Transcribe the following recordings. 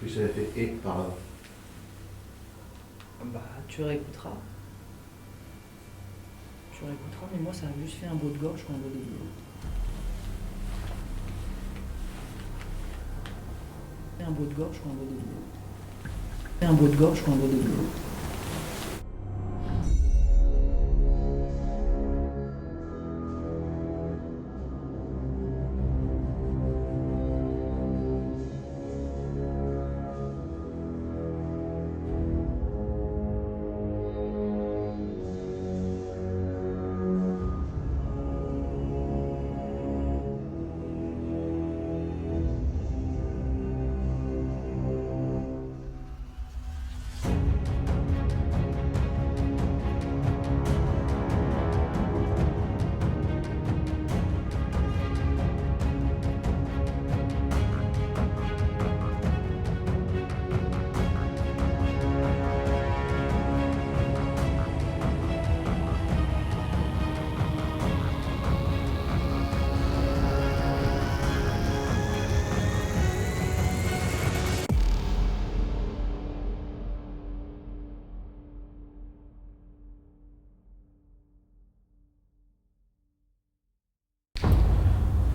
plus ça a fait et par là. Bah, tu réécouteras. Tu réécouteras, mais moi, ça a juste fait un bout de gorge quand on voit des vidéos. Un bout de gorge quand on voit des vidéos. Un bout de gorge quand on voit des vidéos.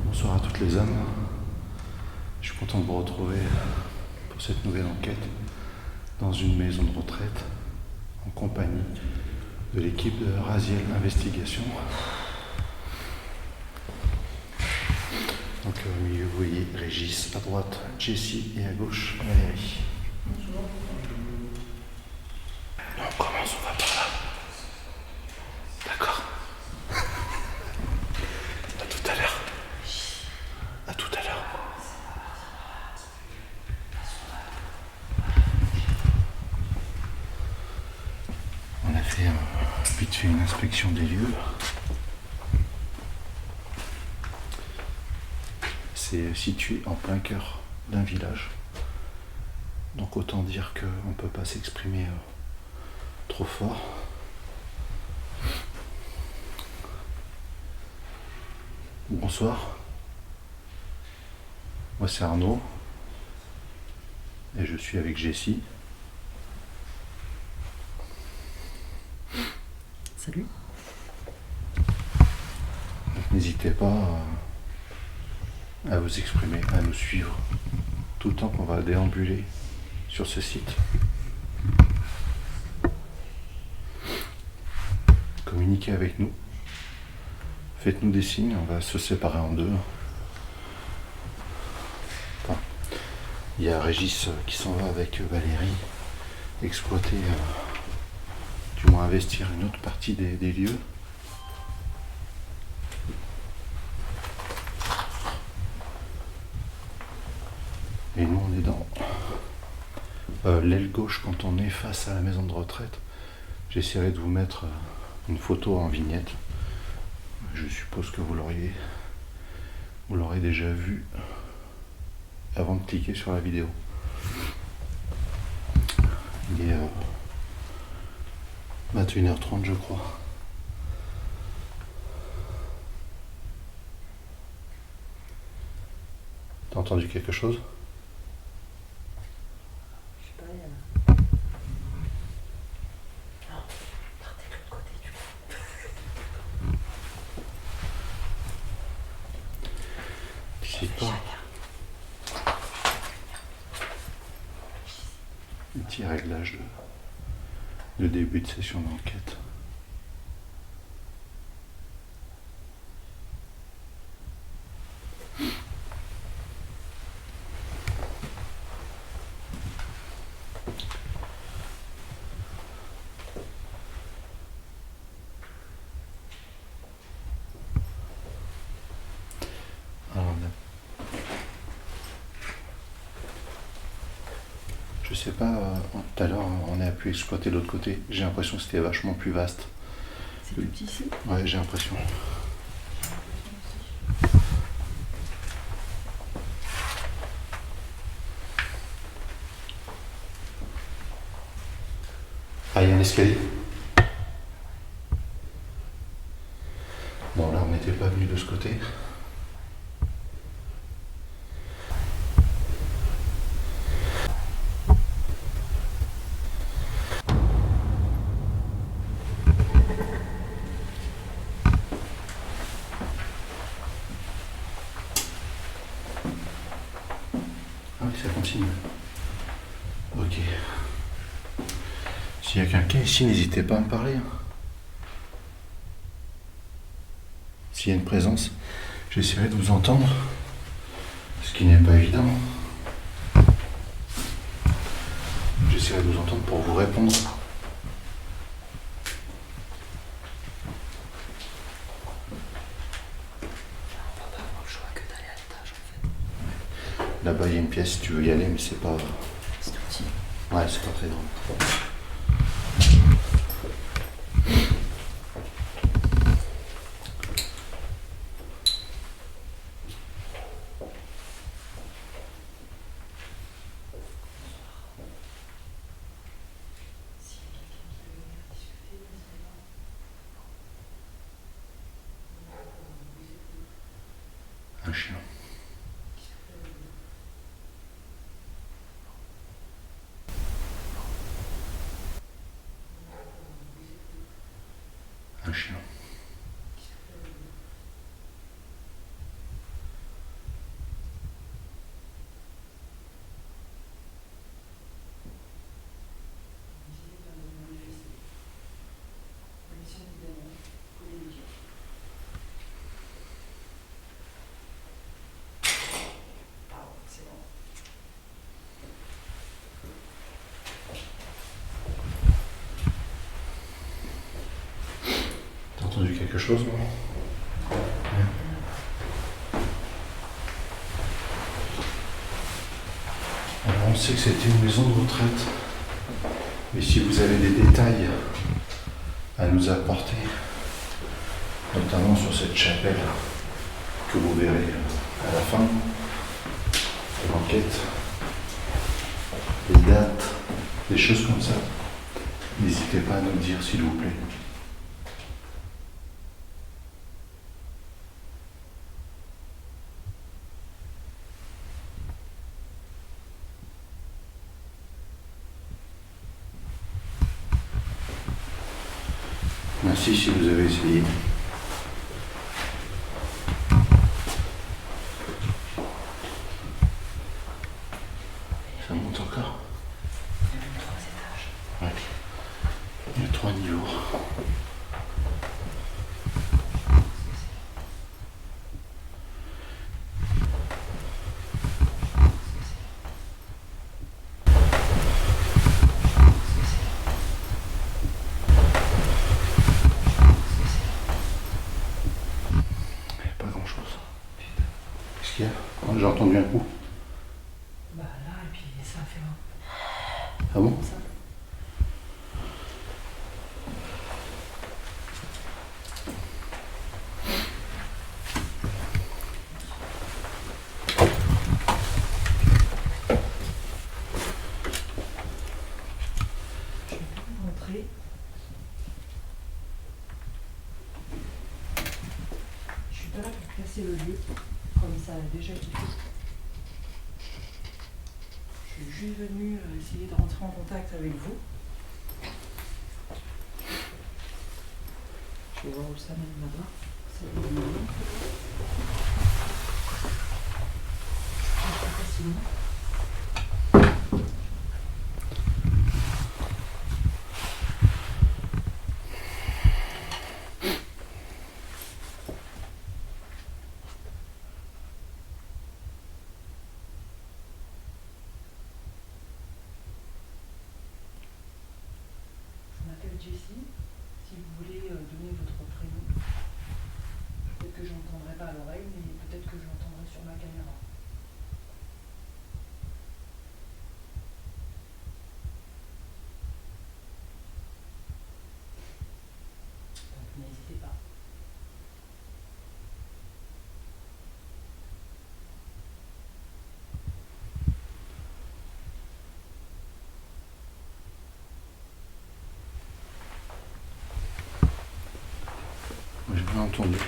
Bonsoir à toutes les âmes. Je suis content de vous retrouver pour cette nouvelle enquête dans une maison de retraite en compagnie de l'équipe de Raziel Investigation. Donc au milieu vous voyez Régis, à droite Jessie et à gauche Valérie. Bonjour. On commence, on va par là. D'accord. À tout à l'heure. À tout à l'heure. On a fait vite fait une inspection des lieux. C'est situé en plein cœur d'un village. Donc autant dire qu'on ne peut pas s'exprimer trop fort. Bonsoir. Moi c'est Arnaud. Et je suis avec Jessie. Salut. Donc n'hésitez pas à vous exprimer, à nous suivre tout le temps qu'on va déambuler sur ce site. Communiquez avec nous. Faites-nous des signes, on va se séparer en deux. Enfin, il y a Régis qui s'en va avec Valérie exploiter, du moins investir une autre partie des lieux. Et nous on est dans l'aile gauche quand on est face à la maison de retraite. J'essaierai de vous mettre une photo en vignette. Je suppose que vous l'aurez déjà vu avant de cliquer sur la vidéo. Il est 21h30 je crois. T'as entendu quelque chose ? Je sais pas, il y a... Non, partez de l'autre côté du coup. Je sais pas. Un petit réglage de début de session d'enquête. Alors, je sais pas, tout à l'heure on a pu exploiter l'autre côté. J'ai l'impression que c'était vachement plus vaste. C'est plus petit ici. Ouais, j'ai l'impression. Ah, il y a un escalier. Bon, là, on n'était pas venu de ce côté. continue. Ok. S'il y a quelqu'un ici, n'hésitez pas à me parler. S'il y a une présence, j'essaierai de vous entendre, ce qui n'est pas évident. J'essaierai de vous entendre pour vous répondre. Là-bas, il y a une pièce si tu veux y aller, mais c'est pas... C'est tout petit. Ouais, c'est pas très grand. Un chien. Un chien. T'as entendu quelque chose, non? Alors, on sait que c'était une maison de retraite. Mais si vous avez des détails à nous apporter, notamment sur cette chapelle que vous verrez à la fin de l'enquête, les dates, des choses comme ça, n'hésitez pas à nous le dire, s'il vous plaît. Merci si vous avez essayé. Ça monte encore? Il y a même 3 étages. Ouais. Il y a 3 niveaux. Pas grand chose. Qu'est-ce qu'il y a? Oh, j'ai entendu un coup. Bah là, et puis ça fait Ah bon? ça. Je vais rentrer. Je suis pas là pour casser le lieu, comme ça a déjà été fait. Je suis juste venue essayer de rentrer en contact avec vous. Je vais voir où ça mène là-bas. Ça mène là-bas. Je peux pas facilement. Je m'appelle Jessie. Si vous voulez donner votre prénom, peut-être que je n'entendrai pas à l'oreille, mais peut-être que je l'entendrai sur ma caméra. Donc n'hésitez pas. Moi, j'ai rien entendu.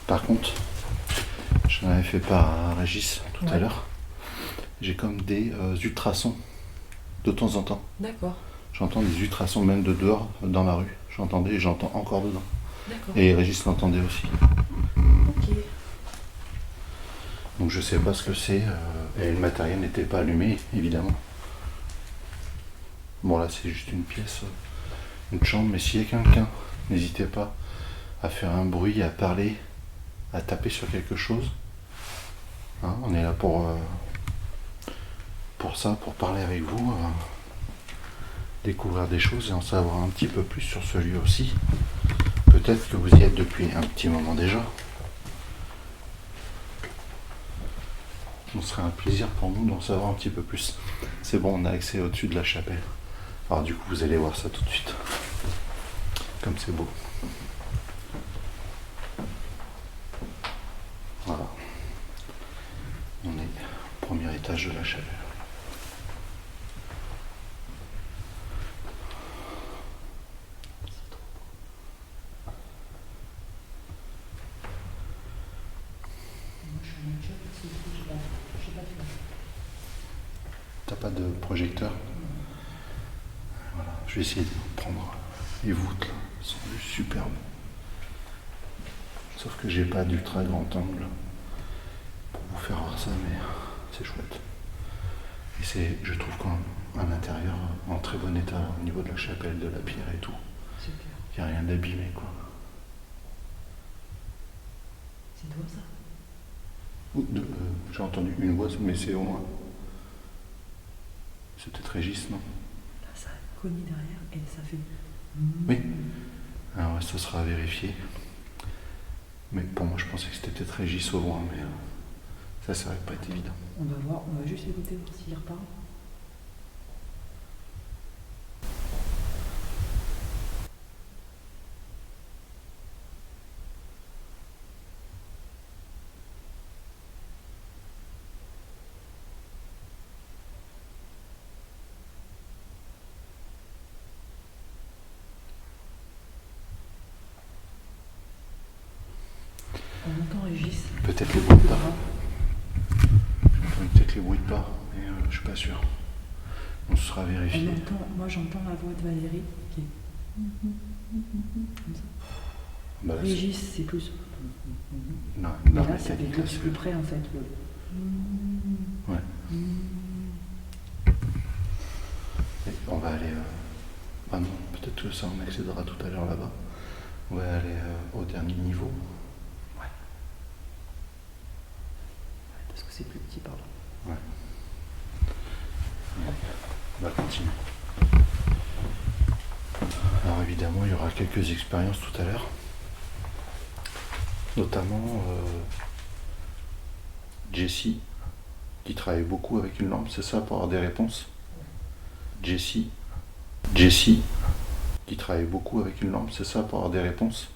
Par contre, j'en avais fait part à Régis tout à Ouais. l'heure. J'ai comme des ultrasons de temps en temps. D'accord, J'entends des ultrasons même de dehors, dans la rue. J'entendais et j'entends encore dedans. d'accord. Et Régis l'entendait aussi. Ok. Donc je sais pas ce que c'est, et le matériel n'était pas allumé, évidemment. Bon là c'est juste une pièce, une chambre, mais s'il y a quelqu'un, n'hésitez pas à faire un bruit, à parler, à taper sur quelque chose. Hein, on est là pour ça, pour parler avec vous, découvrir des choses et en savoir un petit peu plus sur ce lieu aussi. Peut-être que vous y êtes depuis un petit moment déjà. Ce serait un plaisir pour nous d'en savoir un petit peu plus. C'est bon, on a accès au-dessus de la chapelle. Alors du coup, vous allez voir ça tout de suite. Comme c'est beau. Voilà. On est au premier étage de la chapelle. T'as pas de projecteur? Voilà, je vais essayer de prendre les voûtes là, elles sont juste superbes. Sauf que j'ai pas d'ultra grand angle pour vous faire voir ça, mais c'est chouette. Et c'est, je trouve qu'un intérieur en très bon état au niveau de la chapelle, de la pierre et tout. Il n'y a rien d'abîmé quoi. C'est toi ça? J'ai entendu une voix, mais c'est au moins. C'est peut-être Régis, non? Là, ça a cogné derrière et ça fait. Oui. Alors ouais, ça sera à vérifier. Mais pour moi, je pensais que c'était peut-être Régis au loin, mais ça va pas être évident. On va voir, on va juste écouter voir s'il reparle. On entend Régis. Peut-être les bruits de pas. Peut-être les bruits de pas, mais je suis pas sûr. On sera vérifié. Moi j'entends la voix de Valérie qui est. Comme ça. Bah là, Régis, c'est plus. non, Mais dans là, la c'est technique, beaucoup là, plus près en fait. Ouais. Et on va aller. Ah non, peut-être que ça on accédera tout à l'heure là-bas. On va aller au dernier niveau. Ouais. Parce que c'est plus petit par là. Ouais. On va continuer. Alors évidemment, il y aura quelques expériences tout à l'heure. Notamment Jessie, qui travaille beaucoup avec une lampe, c'est ça, pour avoir des réponses? Jessie, qui travaille beaucoup avec une lampe, c'est ça, pour avoir des réponses?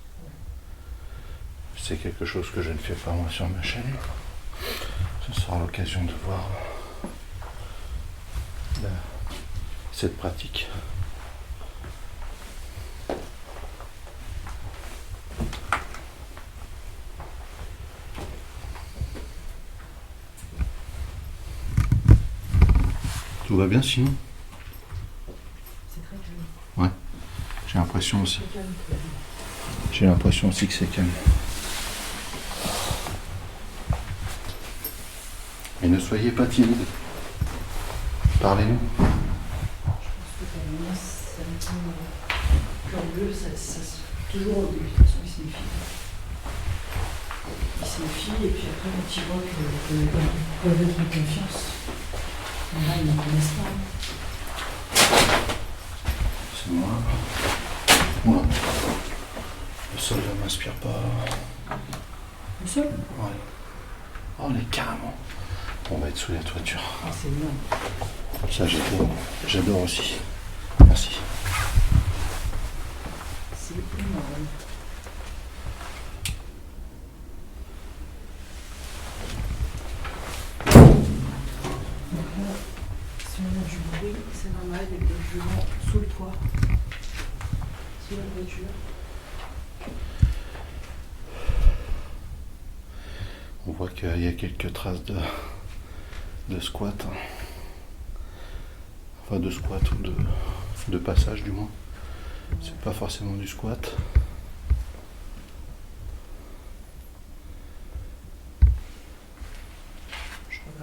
C'est quelque chose que je ne fais pas moi sur ma chaîne. Ce sera l'occasion de voir cette pratique. Tout va bien sinon? C'est très calme. Ouais, j'ai l'impression aussi. J'ai l'impression aussi que c'est calme. Mais ne soyez pas timide. Parlez-nous. Je pense que quand même, ça me tient curieux, ça toujours au début, de toute façon, il se méfie. Il se méfie, et puis après, quand il voit qu'ils peuvent être en confiance, là, ils ne connaissent pas. C'est moi. Oula. Le sol ne m'inspire pas. Le sol? Ouais. Oh, on est carrément. On va être sous la toiture. Ah, c'est énorme. Ça, j'adore aussi. Merci. C'est énorme. Donc là, si on a du bruit, c'est normal, il y a des gens sous le toit, sous la voiture. On voit qu'il y a quelques traces de squat. Enfin, de squat ou de passage du moins. C'est pas forcément du squat.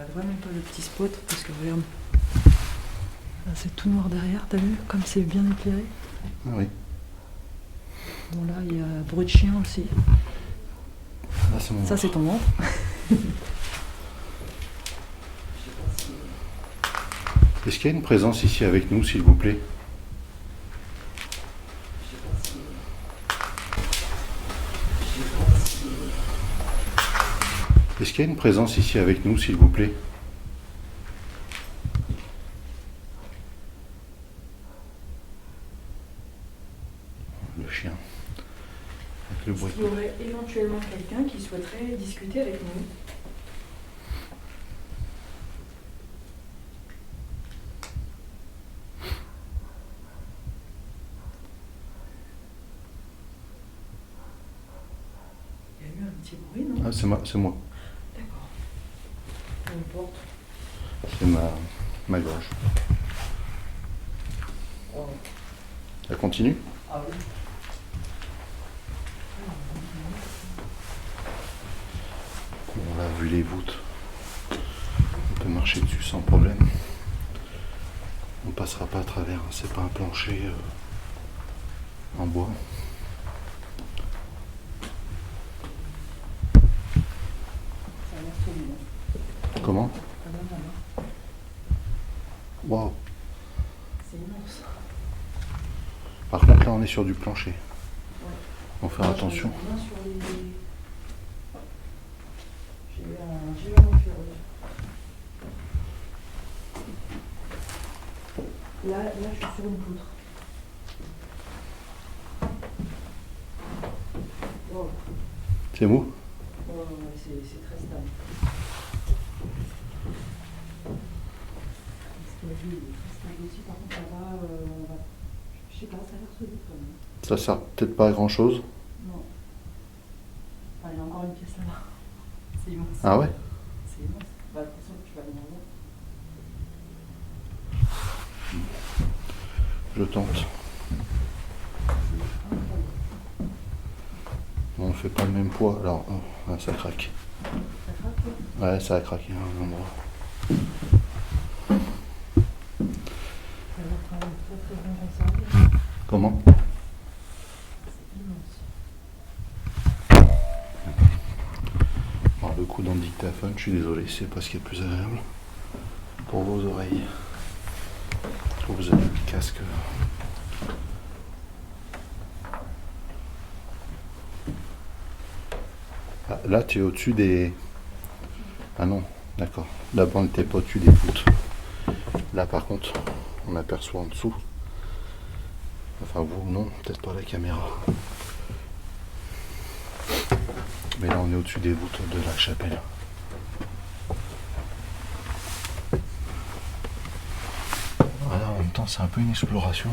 regarde vraiment pas le petit spot parce que regarde, là, c'est tout noir derrière, t'as vu comme c'est bien éclairé. Ah oui. Bon là il y a bruit de chien aussi. Là, c'est mon Ça c'est ton ventre. Est-ce qu'il y a une présence ici avec nous, s'il vous plaît? Est-ce qu'il y a une présence ici avec nous, s'il vous plaît? Le chien. Avec le bruit. Il y aurait éventuellement quelqu'un qui souhaiterait discuter avec nous. Il y a eu un petit bruit, non? Ah, c'est moi. D'accord. Peu importe. C'est ma gorge. Oh. Ça continue? Ah oui. On a vu les voûtes. On peut marcher dessus sans problème. On passera pas à travers. C'est pas un plancher en bois. Ça a l'air solide. Comment? Pas mal, hein. Waouh! C'est immense. Par contre, là, on est sur du plancher. Ouais. Faut faire Moi, attention. je reviens sur les... J'ai eu un inférieur. Là, je suis sur une poutre. Wow. C'est mou? Ouais, c'est très stable. L'escalier est très stable aussi, par contre, ça va, on va... Je sais pas, ça a l'air solide quand même. Ça sert peut-être pas à grand chose. Non. Ah, il y a encore une pièce là-bas. C'est immense. Ah ouais? C'est immense. Bah, de toute façon, tu vas venir voir. Je tente. Bon, on fait pas le même poids, alors ça craque. Ça craque, toi? Ouais, ça a craqué à un endroit. Ça a l'air quand même très très bien conservé. Comment? C'est immense. Alors, le coup dans le dictaphone, je suis désolé, c'est pas ce qui est le plus agréable pour vos oreilles. Quand vous avez le casque. Ah, là, tu es au-dessus des... Ah non, d'accord. Là-bas, on n'était pas au-dessus des voûtes. Là, par contre, on aperçoit en dessous. Enfin, vous, non, peut-être pas la caméra. Mais là, on est au-dessus des voûtes de la chapelle. Voilà, en même temps, c'est un peu une exploration.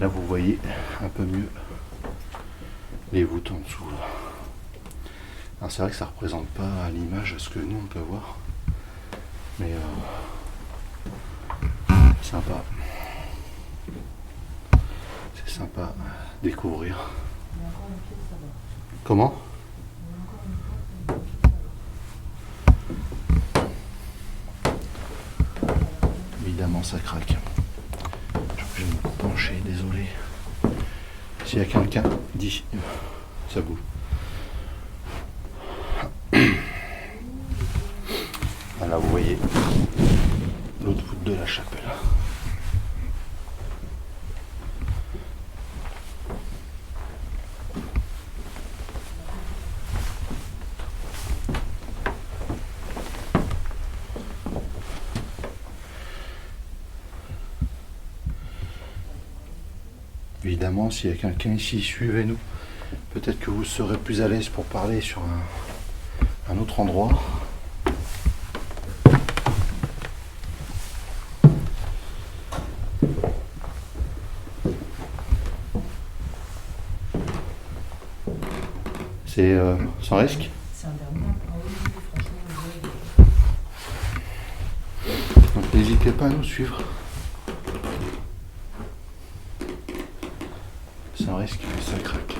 Là, vous voyez un peu mieux les voûtes en dessous. Alors, c'est vrai que ça représente pas à l'image ce que nous on peut voir, mais sympa. C'est sympa à découvrir. Il y a encore une pièce là-bas. Comment? Il y a encore une pièce là-bas. Évidemment, ça craque. Je vais me pencher, désolé. S'il y a quelqu'un, dit, ça bouge. Voilà, vous voyez l'autre voûte de la chapelle. Évidemment, s'il y a quelqu'un ici, suivez-nous. Peut-être que vous serez plus à l'aise pour parler sur un autre endroit. C'est sans risque. C'est un dernier. Ah oui, franchement, Donc n'hésitez pas à nous suivre. Sans risque, ça craque.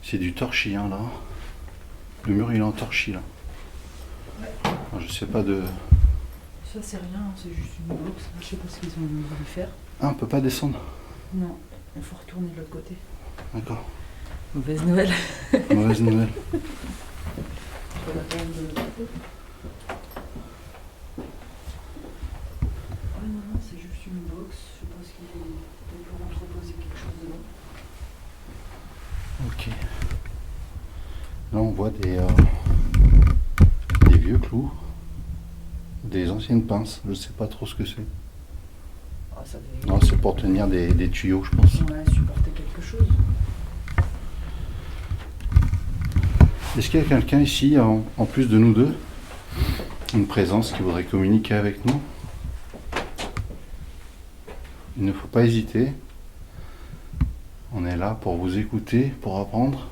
C'est du torchis hein, là. Le mur il est en torchis là. Alors, je sais pas de. Ça c'est rien, c'est juste une box. Je sais pas ce qu'ils ont voulu faire. Ah, on peut pas descendre. Non, il faut retourner de l'autre côté. D'accord. Mauvaise nouvelle. Mauvaise nouvelle. On va quand même de l'autre côté. Ah non, non, c'est juste une box. Je sais pas ce qu'ils ont. Ils vont entreposer quelque chose dedans. Ok. Là on voit des vieux clous, des anciennes pinces, je sais pas trop ce que c'est. Ah, ça devait... Non, c'est pour tenir des tuyaux je pense. Ouais, supporter quelque chose. Est-ce qu'il y a quelqu'un ici, en plus de nous deux, une présence qui voudrait communiquer avec nous? Il ne faut pas hésiter. On est là pour vous écouter, pour apprendre.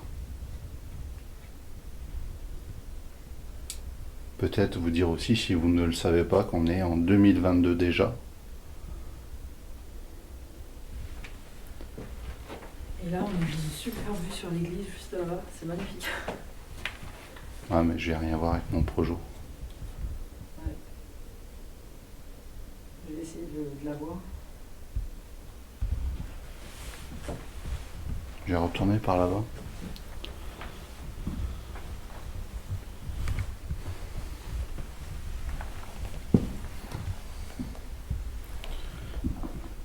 Peut-être vous dire aussi, si vous ne le savez pas, qu'on est en 2022 déjà. Et là, on a une super vue sur l'église juste là-bas. C'est magnifique. Ah mais j'ai rien à voir avec mon projo. Ouais. Je vais essayer de la voir. Je vais retourner par là-bas.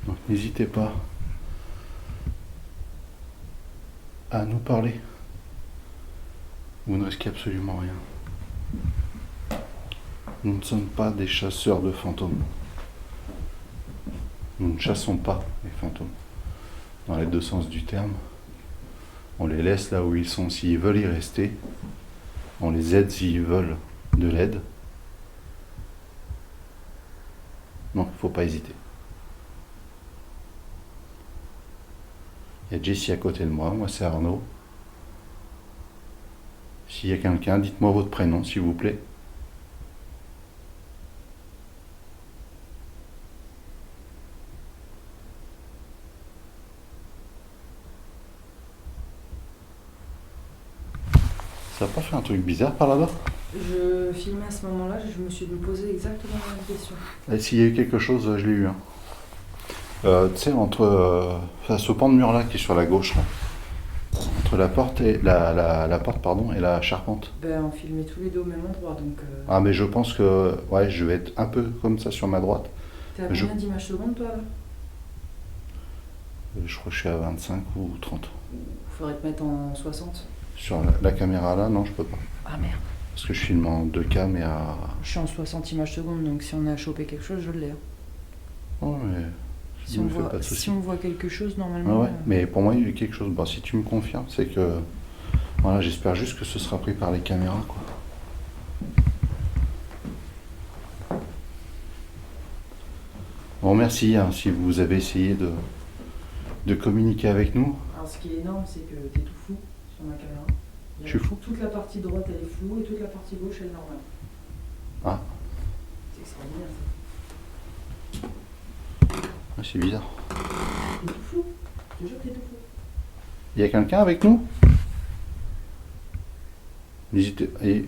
Donc n'hésitez pas à nous parler. Vous ne risquez absolument rien. Nous ne sommes pas des chasseurs de fantômes. Nous ne chassons pas les fantômes. Dans les deux sens du terme. On les laisse là où ils sont s'ils veulent y rester. On les aide s'ils veulent de l'aide. Non, il ne faut pas hésiter. Il y a Jessie à côté de moi c'est Arnaud. S'il y a quelqu'un, dites-moi votre prénom s'il vous plaît. Ça n'a pas fait un truc bizarre par là-bas? Je filmais à ce moment-là, je me suis posé exactement la même question. Et s'il y a eu quelque chose, je l'ai eu. Hein. Tu sais, entre ce pan de mur là qui est sur la gauche, là, entre la porte et la porte pardon et la charpente. Ben, on filmait tous les deux au même endroit, donc. Ah mais je pense que ouais, je vais être un peu comme ça sur ma droite. T'es à combien d'images secondes toi là? Je crois que je suis à 25 ou 30. Faudrait te mettre en 60. Sur la caméra là, non, je peux pas. Ah merde. Parce que je filme en 2K mais à. Je suis en 60 images secondes, donc si on a chopé quelque chose, je l'ai. Hein. Oh mais. Si on voit quelque chose, normalement. Ah ouais, mais pour moi il y a eu quelque chose. Bon, si tu me confirmes, c'est que. Voilà, j'espère juste que ce sera pris par les caméras quoi. Bon merci hein, si vous avez essayé de communiquer avec nous. Alors ce qui est énorme, c'est que t'es tout flou sur ma caméra. Je suis flou. Toute la partie droite elle est floue et toute la partie gauche elle est normale. Ah. C'est extraordinaire ça. Ah, c'est bizarre. T'es tout flou. Je te jure que t'es tout flou. Il y a quelqu'un avec nous? N'hésitez. Il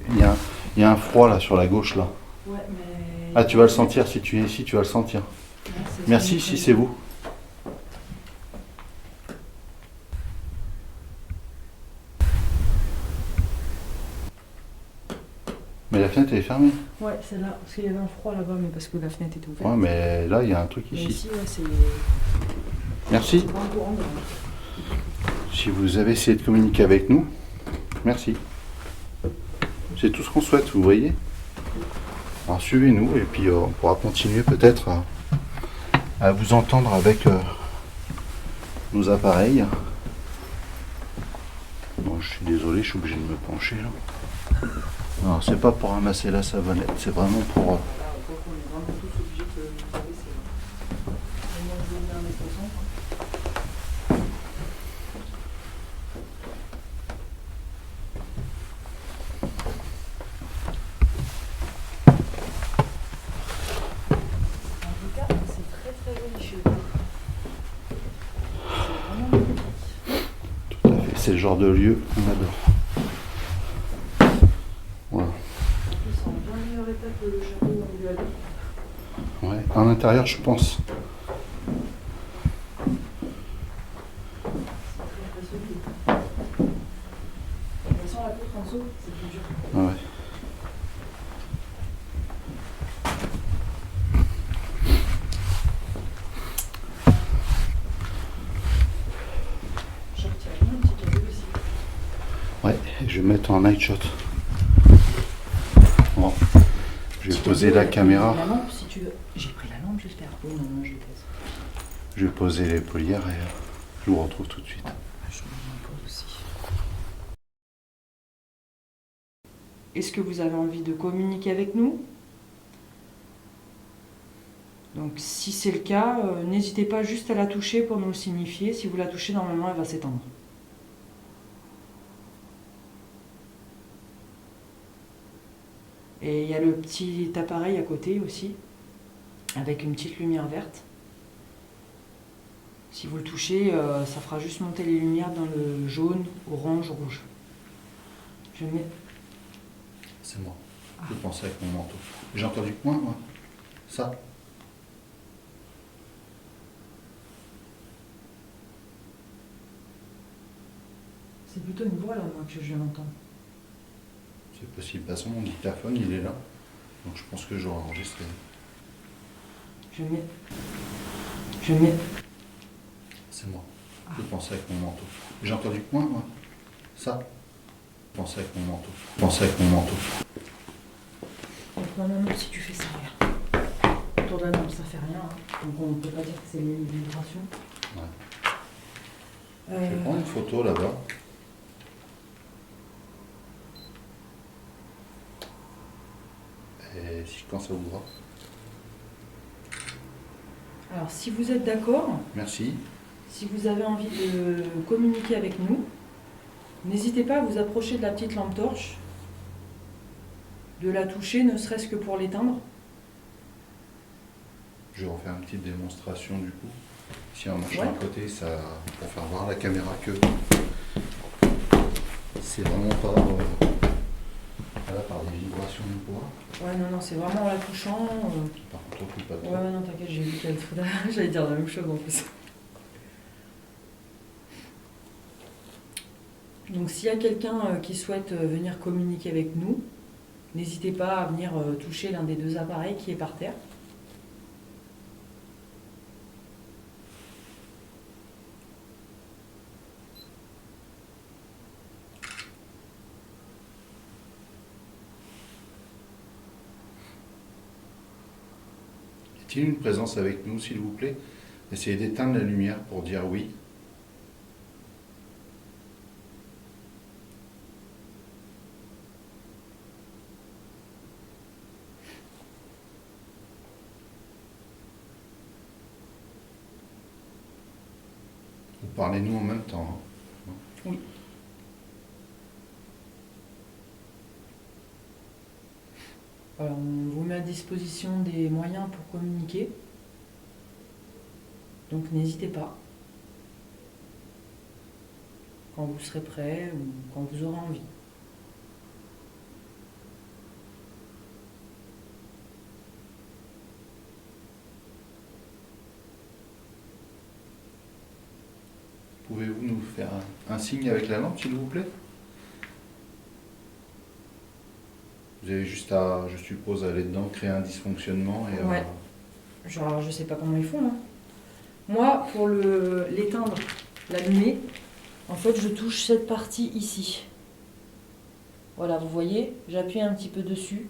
y a un froid là sur la gauche là. Ouais, mais. Ah tu vas le sentir si tu es ici, tu vas le sentir. Ouais, Merci si c'est vous. Mais la fenêtre elle est fermée. Ouais, c'est là, parce qu'il y avait un froid là-bas, mais parce que la fenêtre était ouverte. Ouais mais là il y a un truc Mais ici. ici, ouais, c'est. Merci. C'est pas un courant, quoi. Si vous avez essayé de communiquer avec nous, merci. C'est tout ce qu'on souhaite, vous voyez. Alors suivez-nous et puis on pourra continuer peut-être à vous entendre avec nos appareils. Bon, je suis désolé, je suis obligé de me pencher là. Alors c'est pas pour ramasser la savonnette, c'est vraiment pour... Là, on est vraiment tous obligés de nous abaisser. Maintenant, je vais venir en expression. le genre de lieu qu'on adore. Voilà. Il sent bien meilleur état que le château où on lui a dit. Ouais, à l'intérieur, je pense. C'est très solide. De toute façon, la poutre en dessous, c'est plus dur. Ouais. Je retire bien un petit cadeau aussi. Ouais, et je vais mettre en night shot. Bon, je vais poser la caméra. La lampe, si tu veux. J'ai pris la lampe, j'espère. Oui, non, je pèse. Je vais poser les polières et je vous retrouve tout de suite. Je m'en pose aussi. Est-ce que vous avez envie de communiquer avec nous? Donc si c'est le cas, n'hésitez pas juste à la toucher pour nous le signifier. Si vous la touchez, normalement, elle va s'étendre. Et il y a le petit appareil à côté aussi, avec une petite lumière verte. Si vous le touchez, ça fera juste monter les lumières dans le jaune, orange, rouge. Je mets... C'est moi. Je pensais avec mon manteau. J'ai entendu quoi, moi? Ça? C'est plutôt une voix là, moi, que je viens d'entendre. C'est possible. De toute façon, mon dictaphone, il est là. Donc je pense que j'aurai enregistré. Je mets... Je mets... C'est moi. Je pensais avec mon manteau. J'ai entendu quoi, moi? Ça? Je pensais avec mon manteau. Je pensais avec mon manteau. Donc normalement, si tu fais ça, regarde. Autour de la lampe, ça fait rien. Hein. Donc on ne peut pas dire que c'est les vibrations. Ouais. Je vais prendre une photo là-bas. Et si quand ça voudra. Alors si vous êtes d'accord, Merci. si vous avez envie de communiquer avec nous, n'hésitez pas à vous approcher de la petite lampe torche, de la toucher, ne serait-ce que pour l'éteindre. Je vais refaire une petite démonstration du coup. Si en marchant Ouais. à côté, ça, pour faire voir à la caméra que c'est vraiment pas voilà, par des vibrations du bois. Ouais, non, c'est vraiment en la touchant. Par contre, on coupe pas trop. Ouais, non, t'inquiète, j'ai vu qu'il y avait trop d'argent. J'allais dire la même chose en plus. Donc s'il y a quelqu'un qui souhaite venir communiquer avec nous, n'hésitez pas à venir toucher l'un des deux appareils qui est par terre. Y a-t-il une présence avec nous, s'il vous plaît? Essayez d'éteindre la lumière pour dire oui. Ou parlez-nous en même temps. Hein. Oui. Voilà, on vous met à disposition des moyens pour communiquer. Donc n'hésitez pas. Quand vous serez prêt ou quand vous aurez envie. Pouvez-vous nous faire un signe avec la lampe, s'il vous plaît? Vous avez juste à, je suppose, aller dedans, créer un dysfonctionnement et... Ouais. Genre, je sais pas comment ils font. Hein. Moi, pour l'éteindre, l'allumer, en fait, je touche cette partie ici. Voilà, vous voyez, j'appuie un petit peu dessus.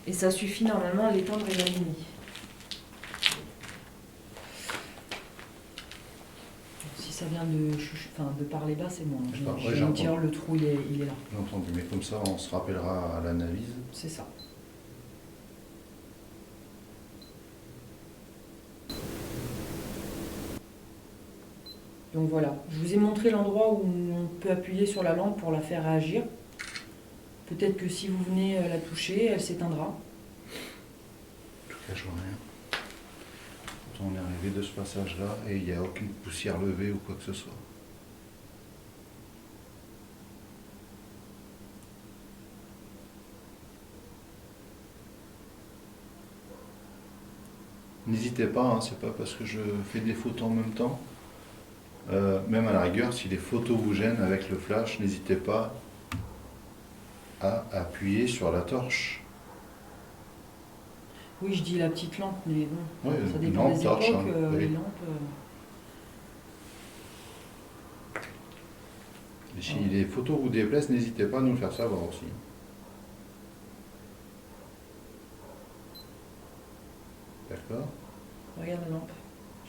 Et ça suffit normalement à l'éteindre et l'allumer. Si ça vient de parler bas, c'est bon. Je viens de dire, le trou, il est là. J'ai entendu, mais comme ça, on se rappellera à l'analyse. C'est ça. Donc voilà, je vous ai montré l'endroit où on peut appuyer sur la lampe pour la faire réagir. Peut-être que si vous venez la toucher, elle s'éteindra. En tout cas, je vois rien. Quand on est arrivé de ce passage-là et il n'y a aucune poussière levée ou quoi que ce soit. N'hésitez pas, hein, c'est pas parce que je fais des photos en même temps. Même à la rigueur, si les photos vous gênent avec le flash, n'hésitez pas à appuyer sur la torche. Oui, je dis la petite lampe, mais bon, Ouais, ça une dépend lampe des torche, époques, hein, oui. les lampes. Et si les photos vous déplaisent, n'hésitez pas à nous le faire savoir aussi. D'accord? Regarde la lampe.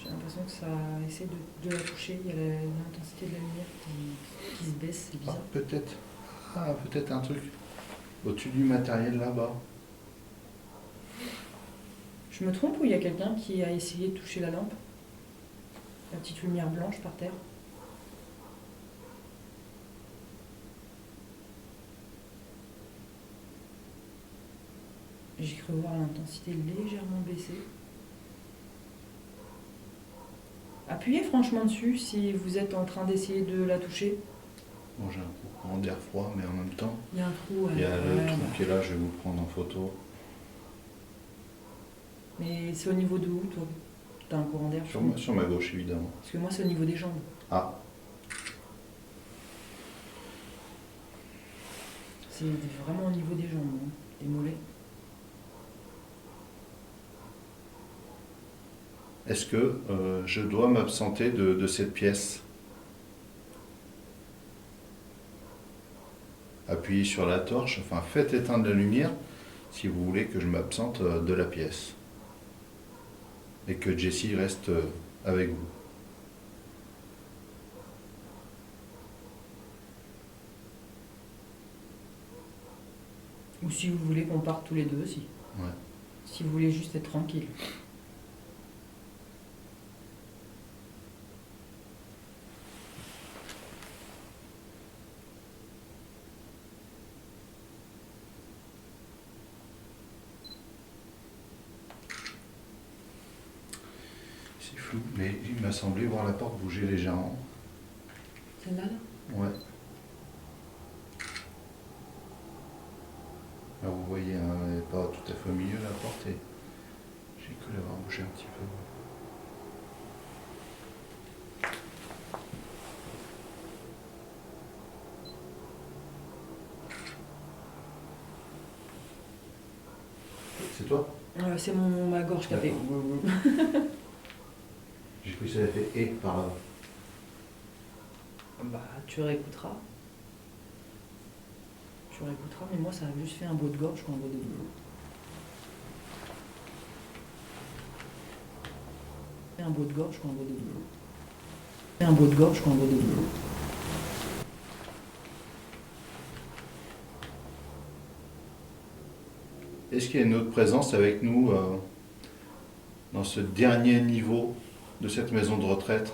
J'ai l'impression que ça essaie de la toucher. Il y a l'intensité de la lumière qui se baisse, c'est Ah, bizarre. peut-être. Ah, peut-être un truc au-dessus du matériel là-bas. Je me trompe ou il y a quelqu'un qui a essayé de toucher la lampe? La petite lumière blanche par terre. J'ai cru voir l'intensité légèrement baisser. Appuyez franchement dessus si vous êtes en train d'essayer de la toucher. Bon, j'ai un courant d'air froid, mais en même temps, Il y a un trou. il y a le trou qui est là, je vais vous le prendre en photo. Mais c'est au niveau de où, toi? T'as un courant d'air? Sur ma gauche, évidemment. Parce que moi, c'est au niveau des jambes. Ah, C'est vraiment au niveau des jambes, hein, des mollets. est-ce que je dois m'absenter de cette pièce? Appuyez sur la torche, enfin faites éteindre la lumière si vous voulez que je m'absente de la pièce. Et que Jessie reste avec vous. Ou si vous voulez qu'on parte tous les deux aussi. Ouais. Si vous voulez juste être tranquille. C'est flou, mais il m'a semblé voir la porte bouger légèrement. Celle-là, là? Ouais. Là, vous voyez, hein, elle n'est pas tout à fait au milieu la porte et j'ai cru l'avoir bougé un petit peu. C'est toi? C'est ma gorge qui a fait. J'ai cru que ça avait fait et par là. Bah, tu réécouteras. Tu réécouteras, mais moi, ça a juste fait un bout de gorge quand on voit des vidéos. Un bout de gorge quand on voit des vidéos. Un bout de gorge quand on voit des vidéos. Est-ce qu'il y a une autre présence avec nous dans ce dernier niveau de cette maison de retraite?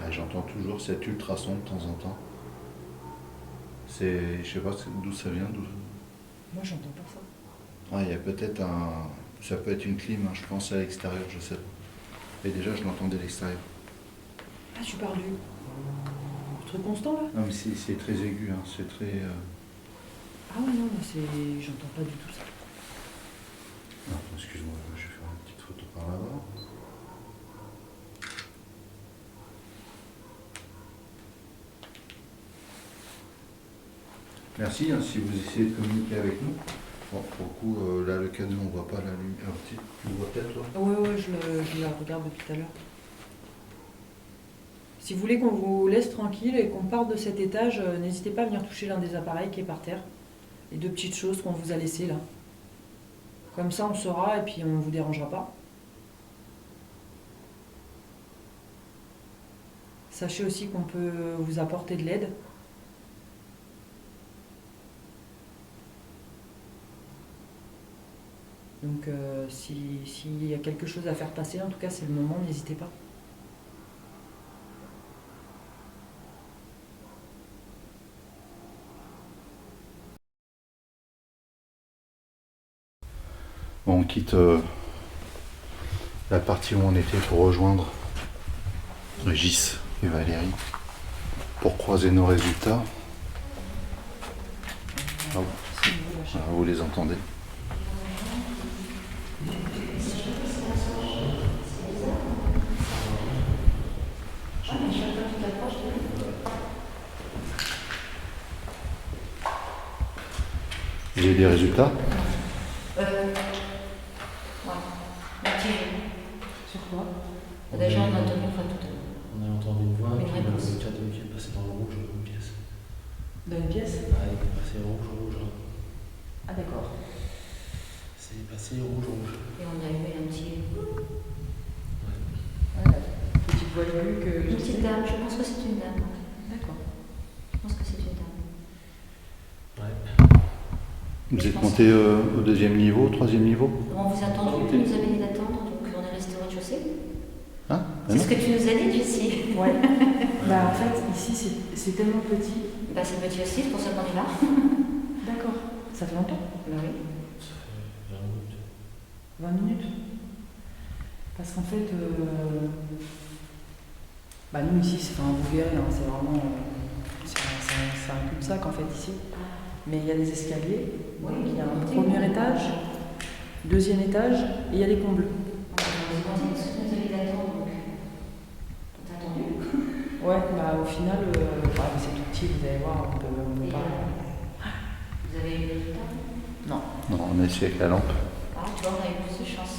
Ah, j'entends toujours cet ultrason de temps en temps. Je sais pas d'où ça vient. Moi, j'entends pas ça. Ah, il y a peut-être ça peut être une clim, hein, je pense à l'extérieur, je sais pas. Et déjà, je l'entendais à l'extérieur. Ah, tu parles du truc constant, là? Non, mais c'est très aigu, hein, c'est très... Ah ouais, non, j'entends pas du tout ça. Non, excuse-moi, je vais faire une petite photo par là-bas. Merci, hein, si vous essayez de communiquer avec nous. Bon, pour le coup, là, le cadeau, on voit pas la lumière. Tu le vois peut-être, toi? Ouais, je la regarde depuis tout à l'heure. Si vous voulez qu'on vous laisse tranquille et qu'on parte de cet étage, n'hésitez pas à venir toucher l'un des appareils qui est par terre. Les deux petites choses qu'on vous a laissées là. Comme ça, on saura et puis on ne vous dérangera pas. Sachez aussi qu'on peut vous apporter de l'aide. Donc s'il y a quelque chose à faire passer, en tout cas c'est le moment, n'hésitez pas. Bon, on quitte la partie où on était pour rejoindre Régis et Valérie pour croiser nos résultats. Ah, voilà, vous les entendez. J'ai des résultats. Sur quoi? Déjà, on a entendu une fois tout à l'heure. On a entendu une voix, Une puis réponse. le cadeau qui est passé dans le rouge, une pièce. Dans une pièce? Ah, il est passé rouge. Ah d'accord. C'est passé rouge. Et on a eu un petit. Voilà. Petite voix élue que Une petite dame, je pense que c'est une dame. D'accord. Je pense que c'est une dame. Ouais. Vous êtes monté au deuxième niveau, au troisième niveau? On vous a attendu, vous nous avez dit d'attendre, donc on est resté au rez-de-chaussée. Hein? C'est ce que tu nous as dit, Jessie. Ouais. Bah en fait, ici c'est tellement petit. Bah c'est petit aussi, c'est pour ça qu'on est là. D'accord. Ça fait longtemps? Bah oui. Ça fait 20 minutes. 20 minutes. Parce qu'en fait, bah nous ici, vous verrez, hein, c'est vraiment, c'est un cul-de-sac en fait ici. Mais il y a des escaliers, Oui, il y a un premier étage, deuxième étage, et il y a les combles. On a demandé ce que tu nous avais dit d'attendre, donc. On t'a attendu. Ouais, bah au final, c'est tout petit, vous allez voir, on peut Et pas. vous avez eu les résultats? Non. Non, on a essayé avec la lampe. Ah, tu vois, on a eu plus de chance.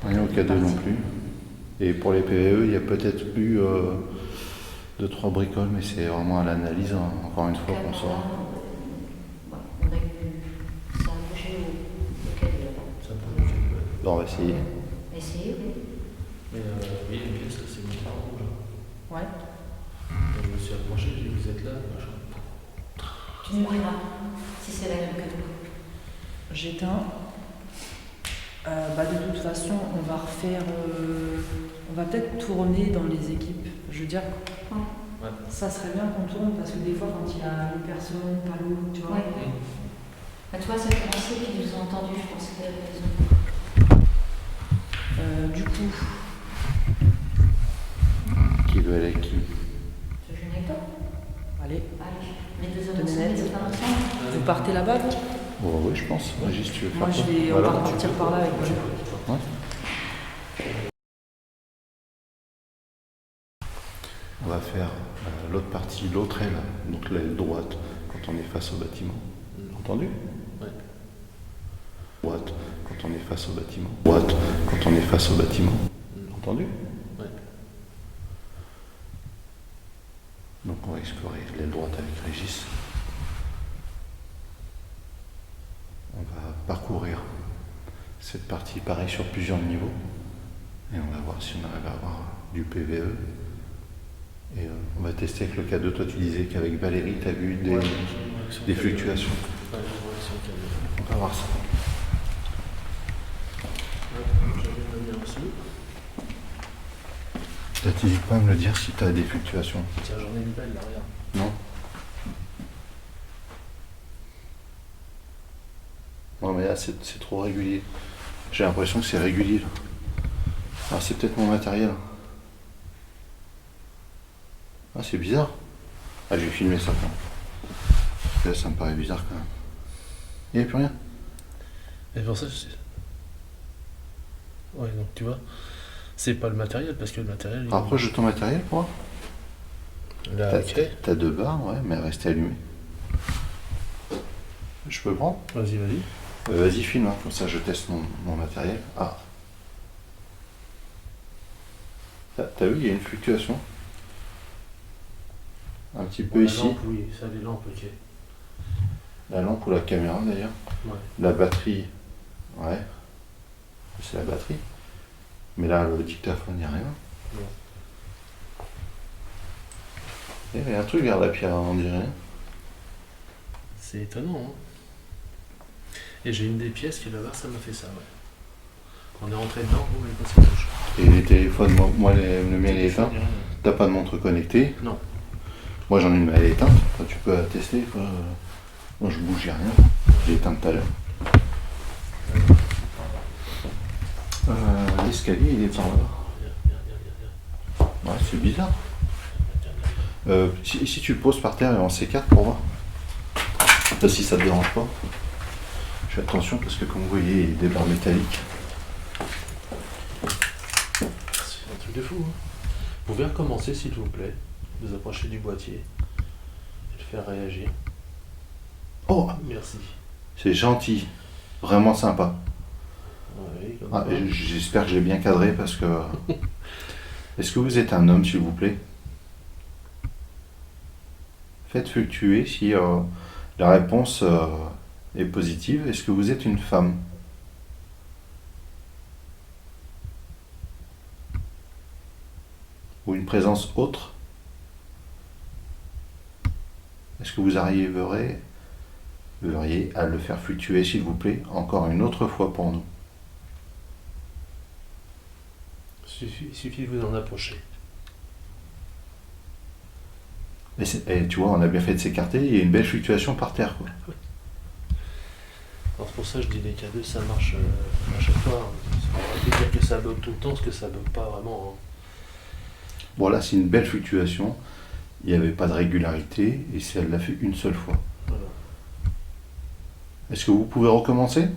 Rien au cadeau non plus. Et pour les PVE, il y a peut-être eu 2-3 bricoles, mais c'est vraiment à l'analyse, hein, encore une fois, qu'on saura. Ouais, on a eu. Ça a bougé au cadeau là-bas. Ça peut bouger, ouais. Bon, on va essayer. Essayez, oui. Mais oui, une pièce, c'est monté en rouge. Ouais. Quand je me suis approché, j'ai dit, vous êtes là, machin. Tu nous mourras si c'est la même cadeau. J'éteins. De toute façon, on va refaire. On va peut-être tourner dans les équipes. Je veux dire, Ouais. ça serait bien qu'on tourne parce que des fois, quand il y a une personne, pas l'autre, tu vois. Ouais. Bah, tu vois, c'est français qui nous ont entendus, je pense qu'il avait raison. Du coup, Qui veut aller avec qui? Tu veux jouer avec toi? allez, Allez, les deux hommes Tenez ensemble, net. les deux femmes ensemble. vous partez là-bas, vous? Bon, oui, je pense. Régis, tu veux faire Moi, quoi? on Voilà. va repartir par là avec moi. Ouais. On va faire l'autre partie, l'autre aile, donc l'aile droite, quand on est face au bâtiment. Entendu? Ouais. Droite, quand on est face au bâtiment. Droite, quand on est face au bâtiment. Entendu? Ouais. Donc on va explorer l'aile droite avec Régis. On va parcourir cette partie pareil sur plusieurs niveaux et on va voir si on arrive à avoir du PVE. Et on va tester avec le cadeau. Toi tu disais qu'avec Valérie tu as vu des fluctuations. Ouais, sur le cadeau. On va voir ça. Ouais, j'avais mis aussi. T'hésites pas à me le dire si tu as des fluctuations. Tiens, j'en ai une belle là, regarde. Non? Non mais là c'est trop régulier. J'ai l'impression que c'est régulier là. Ah c'est peut-être mon matériel. Ah c'est bizarre. Ah je vais filmer ça quand même. Parce que là ça me paraît bizarre quand même. Il n'y a plus rien. Et pour ça, je sais. Ouais, donc tu vois, c'est pas le matériel, parce que le matériel. il- Après je ton matériel pour moi. Là, ok. T'as 2 barres, ouais, mais restez allumé. Je peux prendre? Vas-y. Vas-y filme, hein, comme ça je teste mon matériel. Ah. T'as vu, il y a une fluctuation. Un petit peu La ici. lampe, oui, ça, les lampes, ok. La lampe ou la caméra d'ailleurs. Ouais. La batterie, ouais. C'est la batterie. Mais là, le dictaphone, il n'y a rien. Non. Il y a un truc vers la pierre, on dirait. C'est étonnant, hein. Et j'ai une des pièces qui est là-bas, ça m'a fait ça, ouais. Quand on est rentré dedans, on est passé gauche. Et les téléphones, moi le mien il est éteint. T'as pas de montre connectée? Non. Moi j'en ai une, mais elle est éteinte. Toi, tu peux tester. Quoi. Moi je bouge, j'ai rien. J'ai éteint tout à l'heure. L'escalier il est par là. Viens. Ouais, c'est bizarre. Si tu le poses par terre et on s'écarte pour voir. Si ça te dérange pas. Je fais attention parce que comme vous voyez, il y a des barres métalliques. C'est un truc de fou. Hein. Vous pouvez recommencer s'il vous plaît. Vous approchez du boîtier. Et le faire réagir. Oh, Merci. c'est gentil. Vraiment sympa. Oui, comme Ah, ça. j'espère que j'ai bien cadré parce que... Est-ce que vous êtes un homme, s'il vous plaît? Faites fluctuer si la réponse est positive. Est-ce que vous êtes une femme? Ou une présence autre? Est-ce que vous arriverez à le faire fluctuer, s'il vous plaît, encore une autre fois pour nous? Il suffit de vous en approcher. Et tu vois, on a bien fait de s'écarter, il y a une belle fluctuation par terre, quoi. Alors c'est pour ça que je dis les K2, ça marche à chaque fois. Hein. Ça veut dire que ça bug tout le temps, parce que ça bug pas vraiment. Hein. Bon, là, c'est une belle fluctuation. Il n'y avait pas de régularité, et elle l'a fait une seule fois. Voilà. Est-ce que vous pouvez recommencer?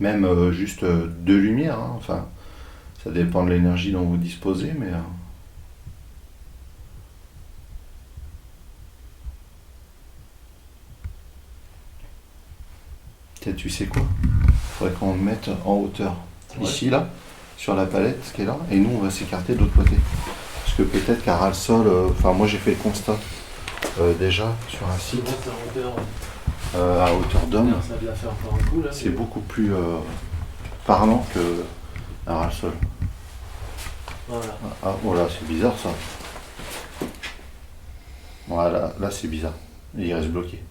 Même juste deux lumières, hein. Enfin, ça dépend de l'énergie dont vous disposez, mais... Peut-être, tu sais quoi? Il faudrait qu'on le mette en hauteur. Ouais. Ici, là, sur la palette qui est là, et nous, on va s'écarter de l'autre côté. Parce que peut-être qu'à ras le sol, enfin, moi j'ai fait le constat déjà sur un C'est site bon, c'est en hauteur. à hauteur d'homme, Ça vient faire encore un coup là. c'est beaucoup plus parlant que à ras le sol. Voilà. Ah, voilà, c'est bizarre ça. Voilà, là c'est bizarre. Et il reste bloqué.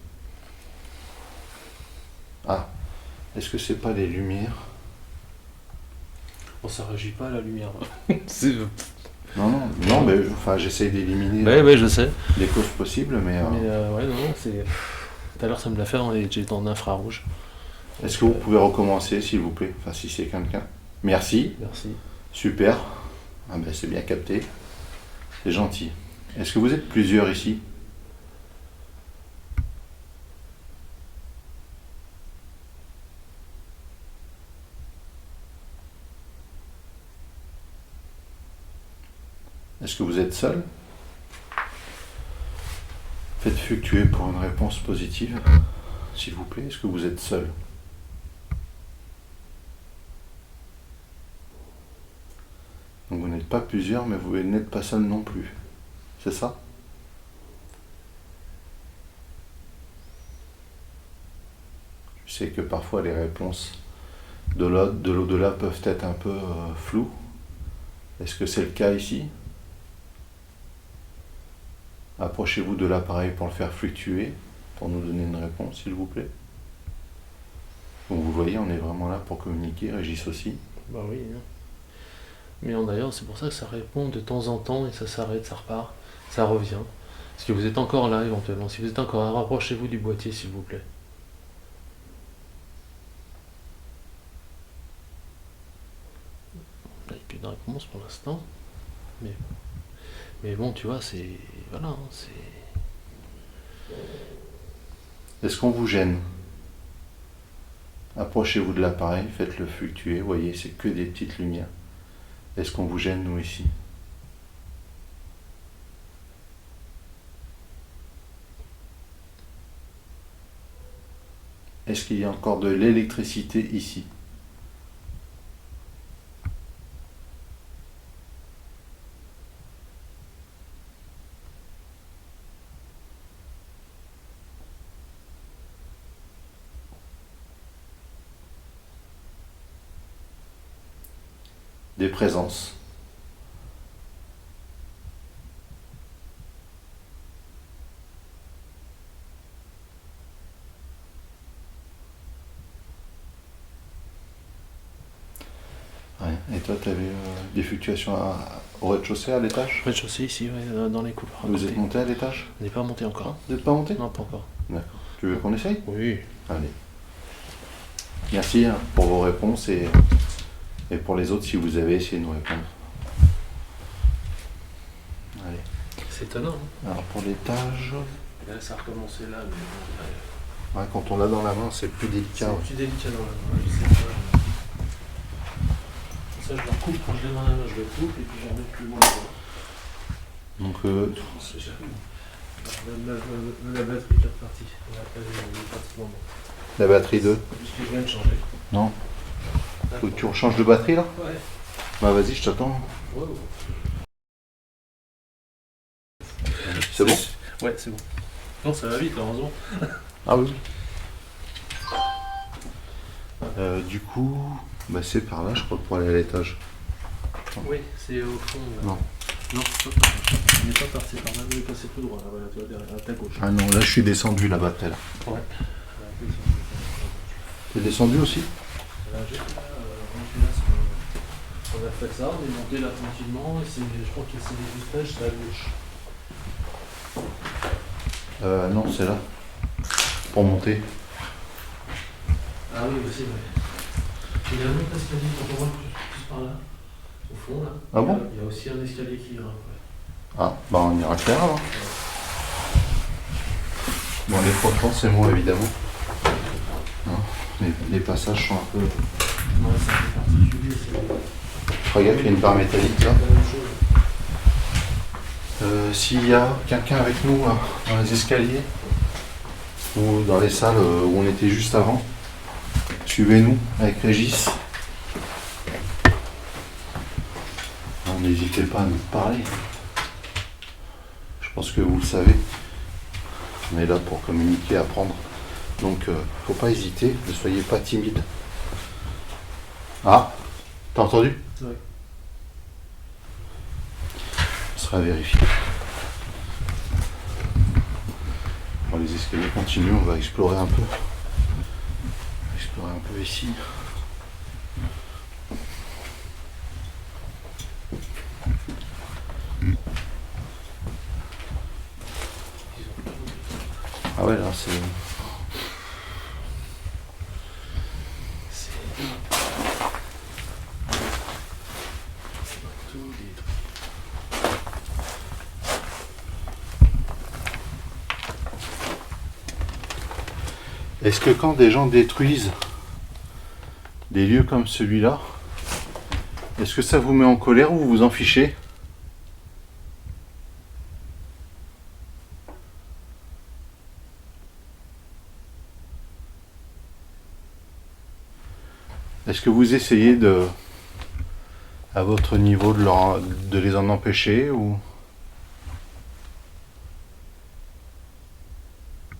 Ah, est-ce que c'est pas les lumières? Bon, ça réagit pas à la lumière. Non, mais enfin, j'essaye d'éliminer Ouais, je sais. les causes possibles, mais... Mais ouais, non, c'est. Tout à l'heure, ça me l'a fait, j'étais en infrarouge. Est-ce que vous pouvez recommencer, s'il vous plaît? Enfin, si c'est quelqu'un. Merci, Merci. super. Ah ben, c'est bien capté. C'est gentil. Est-ce que vous êtes plusieurs ici? Est-ce que vous êtes seul? Faites fluctuer pour une réponse positive, s'il vous plaît. Est-ce que vous êtes seul? Donc vous n'êtes pas plusieurs, mais vous n'êtes pas seul non plus. C'est ça? Je sais que parfois les réponses de l'au-delà peuvent être un peu floues. Est-ce que c'est le cas ici? Approchez-vous de l'appareil pour le faire fluctuer, pour nous donner une réponse, s'il vous plaît. Donc vous voyez, on est vraiment là pour communiquer, Régis aussi. Bah oui. Hein. Mais d'ailleurs, c'est pour ça que ça répond de temps en temps et ça s'arrête, ça repart, ça revient. Parce que vous êtes encore là éventuellement. Si vous êtes encore là, rapprochez-vous du boîtier, s'il vous plaît. Là, il n'y a plus de réponse pour l'instant. Mais bon, tu vois, c'est. Voilà, hein, c'est. Est-ce qu'on vous gêne? Approchez-vous de l'appareil, faites-le fluctuer. Vous voyez, c'est que des petites lumières. Est-ce qu'on vous gêne, nous, ici? Est-ce qu'il y a encore de l'électricité ici? Des présences. Ouais. Et toi, tu avais des fluctuations au rez-de-chaussée, à l'étage? Rez-de-chaussée ici, ouais, dans les couloirs. Vous êtes monté à l'étage? On n'est pas monté encore. Vous n'êtes pas monté? Non, pas encore. D'accord. Tu veux qu'on essaye? Oui. Allez. Merci hein, pour vos réponses et pour les autres si vous avez essayé de nous répondre. Allez. C'est étonnant. Hein. Alors pour l'étage, Là, ça a recommencé là, mais bon, ouais, quand on l'a dans la main, c'est plus délicat. c'est plus délicat dans la main, je sais pas. Ça, je le recoupe quand je l'ai dans la main, je le coupe et puis j'en mets plus loin. Donc C'est jamais. La batterie qui est repartie. Elle est pratiquement morte. la batterie 2. Puisque je viens de changer. Non. Faut que tu rechanges de batterie là? Ouais. Bah vas-y, je t'attends. Ouais. C'est bon? Ouais, c'est bon. Non, ça va vite, heureusement. Ah oui. Du coup, bah c'est par là, je crois, pour aller à l'étage. Oui, c'est au fond. Là. Non. Non, c'est pas par là. On n'est pas parti par là, on est passé tout droit. Là, voilà, tu vois, derrière, à ta gauche. Ah non, là je suis descendu là-bas tout à l'heure. Ouais. T'es descendu aussi? Là, j'étais là, on a fait ça, on est monté là tranquillement, et je crois que c'est des étages, c'est à gauche. Non, c'est là. Pour monter. Ah oui, aussi, ouais. Il y a un autre escalier quand on voit plus par là, au fond là. Ah bon? Il y a aussi un escalier qui grimpe, ouais. Ah, bah on ira le faire alors. Bon, les trois c'est moi évidemment. Non, les passages sont un peu. Ouais, c'est un peu particulier, c'est Regarde, il y a une barre métallique là. la même chose. S'il y a quelqu'un avec nous dans les escaliers ou dans les salles où on était juste avant, suivez-nous avec Régis. N'hésitez pas à nous parler. Je pense que vous le savez. On est là pour communiquer, apprendre. Donc, faut pas hésiter, ne soyez pas timide. Ah, t'as entendu? Ouais. Ce sera vérifié. Bon, les escaliers continuent, on va explorer un peu. Explorer un peu ici. Ah ouais, là c'est. C'est tout détruit. Est-ce que quand des gens détruisent des lieux comme celui-là, est-ce que ça vous met en colère ou vous vous en fichez? Est-ce que vous essayez de, à votre niveau, de les en empêcher ou...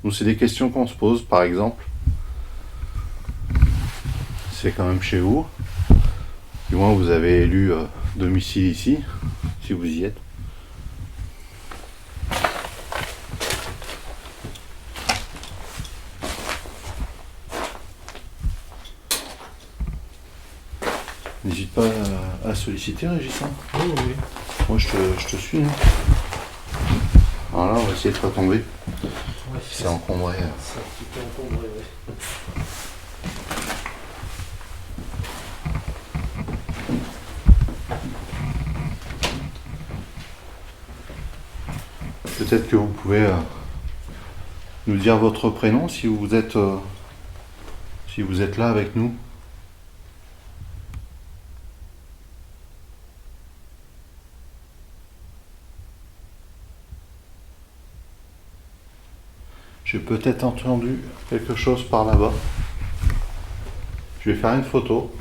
Nous, c'est des questions qu'on se pose, par exemple. C'est quand même chez vous. Du moins, vous avez élu domicile ici, si vous y êtes. N'hésite pas à solliciter, Régis. Hein. Oui, oui. Moi, je te suis. Hein. Alors là, on va essayer de pas tomber. Ouais, C'est encombré. c'est un petit peu encombré, ouais. Peut-être que vous pouvez nous dire votre prénom si vous êtes là avec nous. J'ai peut-être entendu quelque chose par là-bas. Je vais faire une photo.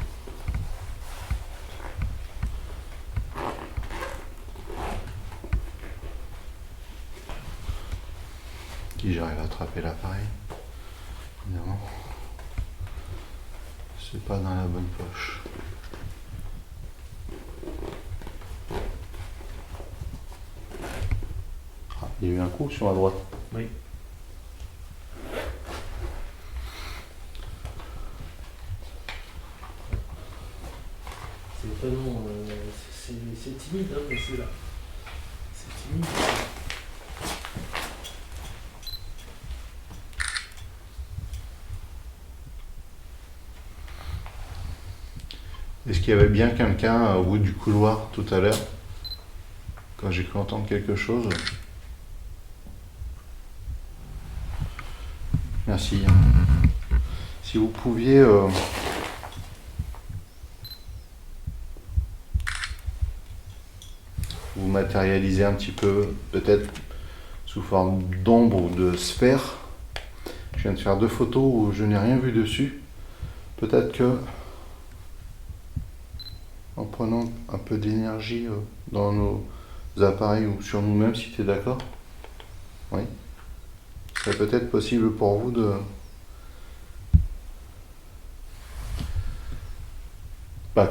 Si j'arrive à attraper l'appareil, évidemment, c'est pas dans la bonne poche. Ah, il y a eu un coup sur la droite. Oui. C'est étonnant, c'est timide, hein, mais c'est là. C'est timide. Est-ce qu'il y avait bien quelqu'un au bout du couloir tout à l'heure quand j'ai cru entendre quelque chose? Merci. Si vous pouviez vous matérialiser un petit peu, peut-être sous forme d'ombre ou de sphère. Je viens de faire 2 photos où je n'ai rien vu dessus. Peut-être que en prenant un peu d'énergie dans nos appareils ou sur nous-mêmes, si tu es d'accord. Oui. Ce serait peut-être possible pour vous de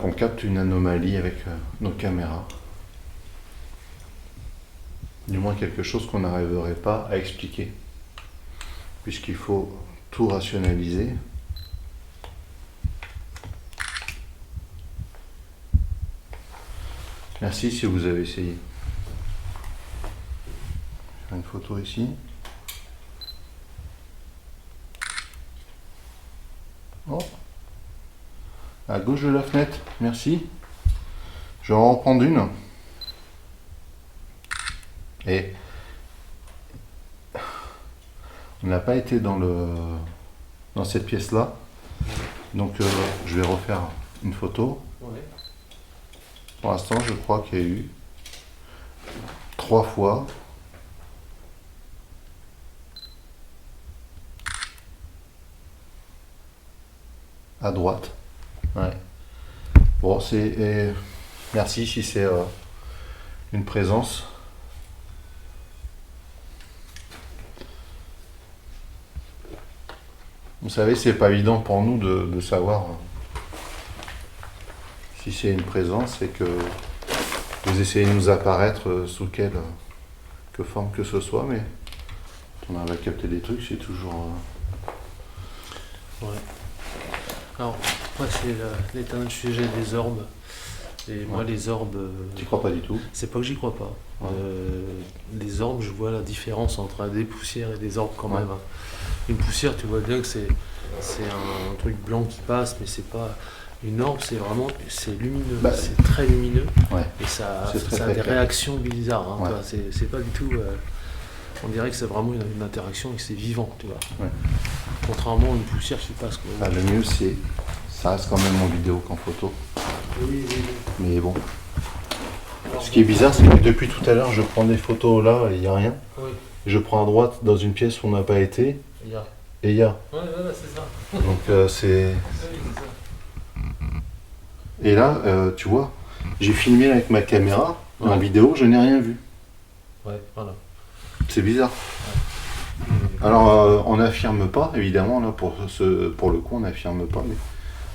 qu'on capte une anomalie avec nos caméras. Du moins quelque chose qu'on n'arriverait pas à expliquer, puisqu'il faut tout rationaliser. Merci si vous avez essayé. Je vais faire une photo ici. Oh. À gauche de la fenêtre, merci. Je vais en reprendre une. Et on n'a pas été dans cette pièce-là. Donc je vais refaire une photo. Ouais. Pour l'instant, je crois qu'il y a eu 3 fois. À droite. Ouais. Bon, c'est... merci si c'est une présence. Vous savez, c'est pas évident pour nous de savoir si c'est une présence et que vous essayez de nous apparaître sous quelle forme que ce soit, mais on arrive à capter des trucs, c'est toujours... Ouais. Alors, moi, c'est l'éternel sujet des orbes. Et moi, les orbes. Tu crois pas du tout? C'est pas que j'y crois pas. Ouais. Les orbes, je vois la différence entre des poussières et des orbes quand Ouais. même. Une poussière, tu vois bien que c'est un truc blanc qui passe, mais c'est pas. Une orbe, c'est vraiment. C'est lumineux. Bah, c'est très lumineux. Ouais. Et ça C'est très, a très des clair. réactions bizarres. Hein, Ouais. tu vois. C'est pas du tout. On dirait que c'est vraiment une interaction et que c'est vivant, tu vois. Ouais. Contrairement à une poussière qui passe, quoi. Bah, le mieux, ça reste quand même en vidéo qu'en photo. Oui. Mais bon. Ce qui est bizarre, c'est que depuis tout à l'heure, je prends des photos là et il n'y a rien. Oui, Je prends à droite dans une pièce où on n'a pas été il y a. et il y a. Ouais, c'est ça. Donc c'est... Oui, c'est ça. Et là, tu vois, j'ai filmé avec ma caméra. En Ouais. vidéo, je n'ai rien vu. Ouais, voilà. C'est bizarre. Alors, on n'affirme pas, évidemment, là, pour le coup, on n'affirme pas, mais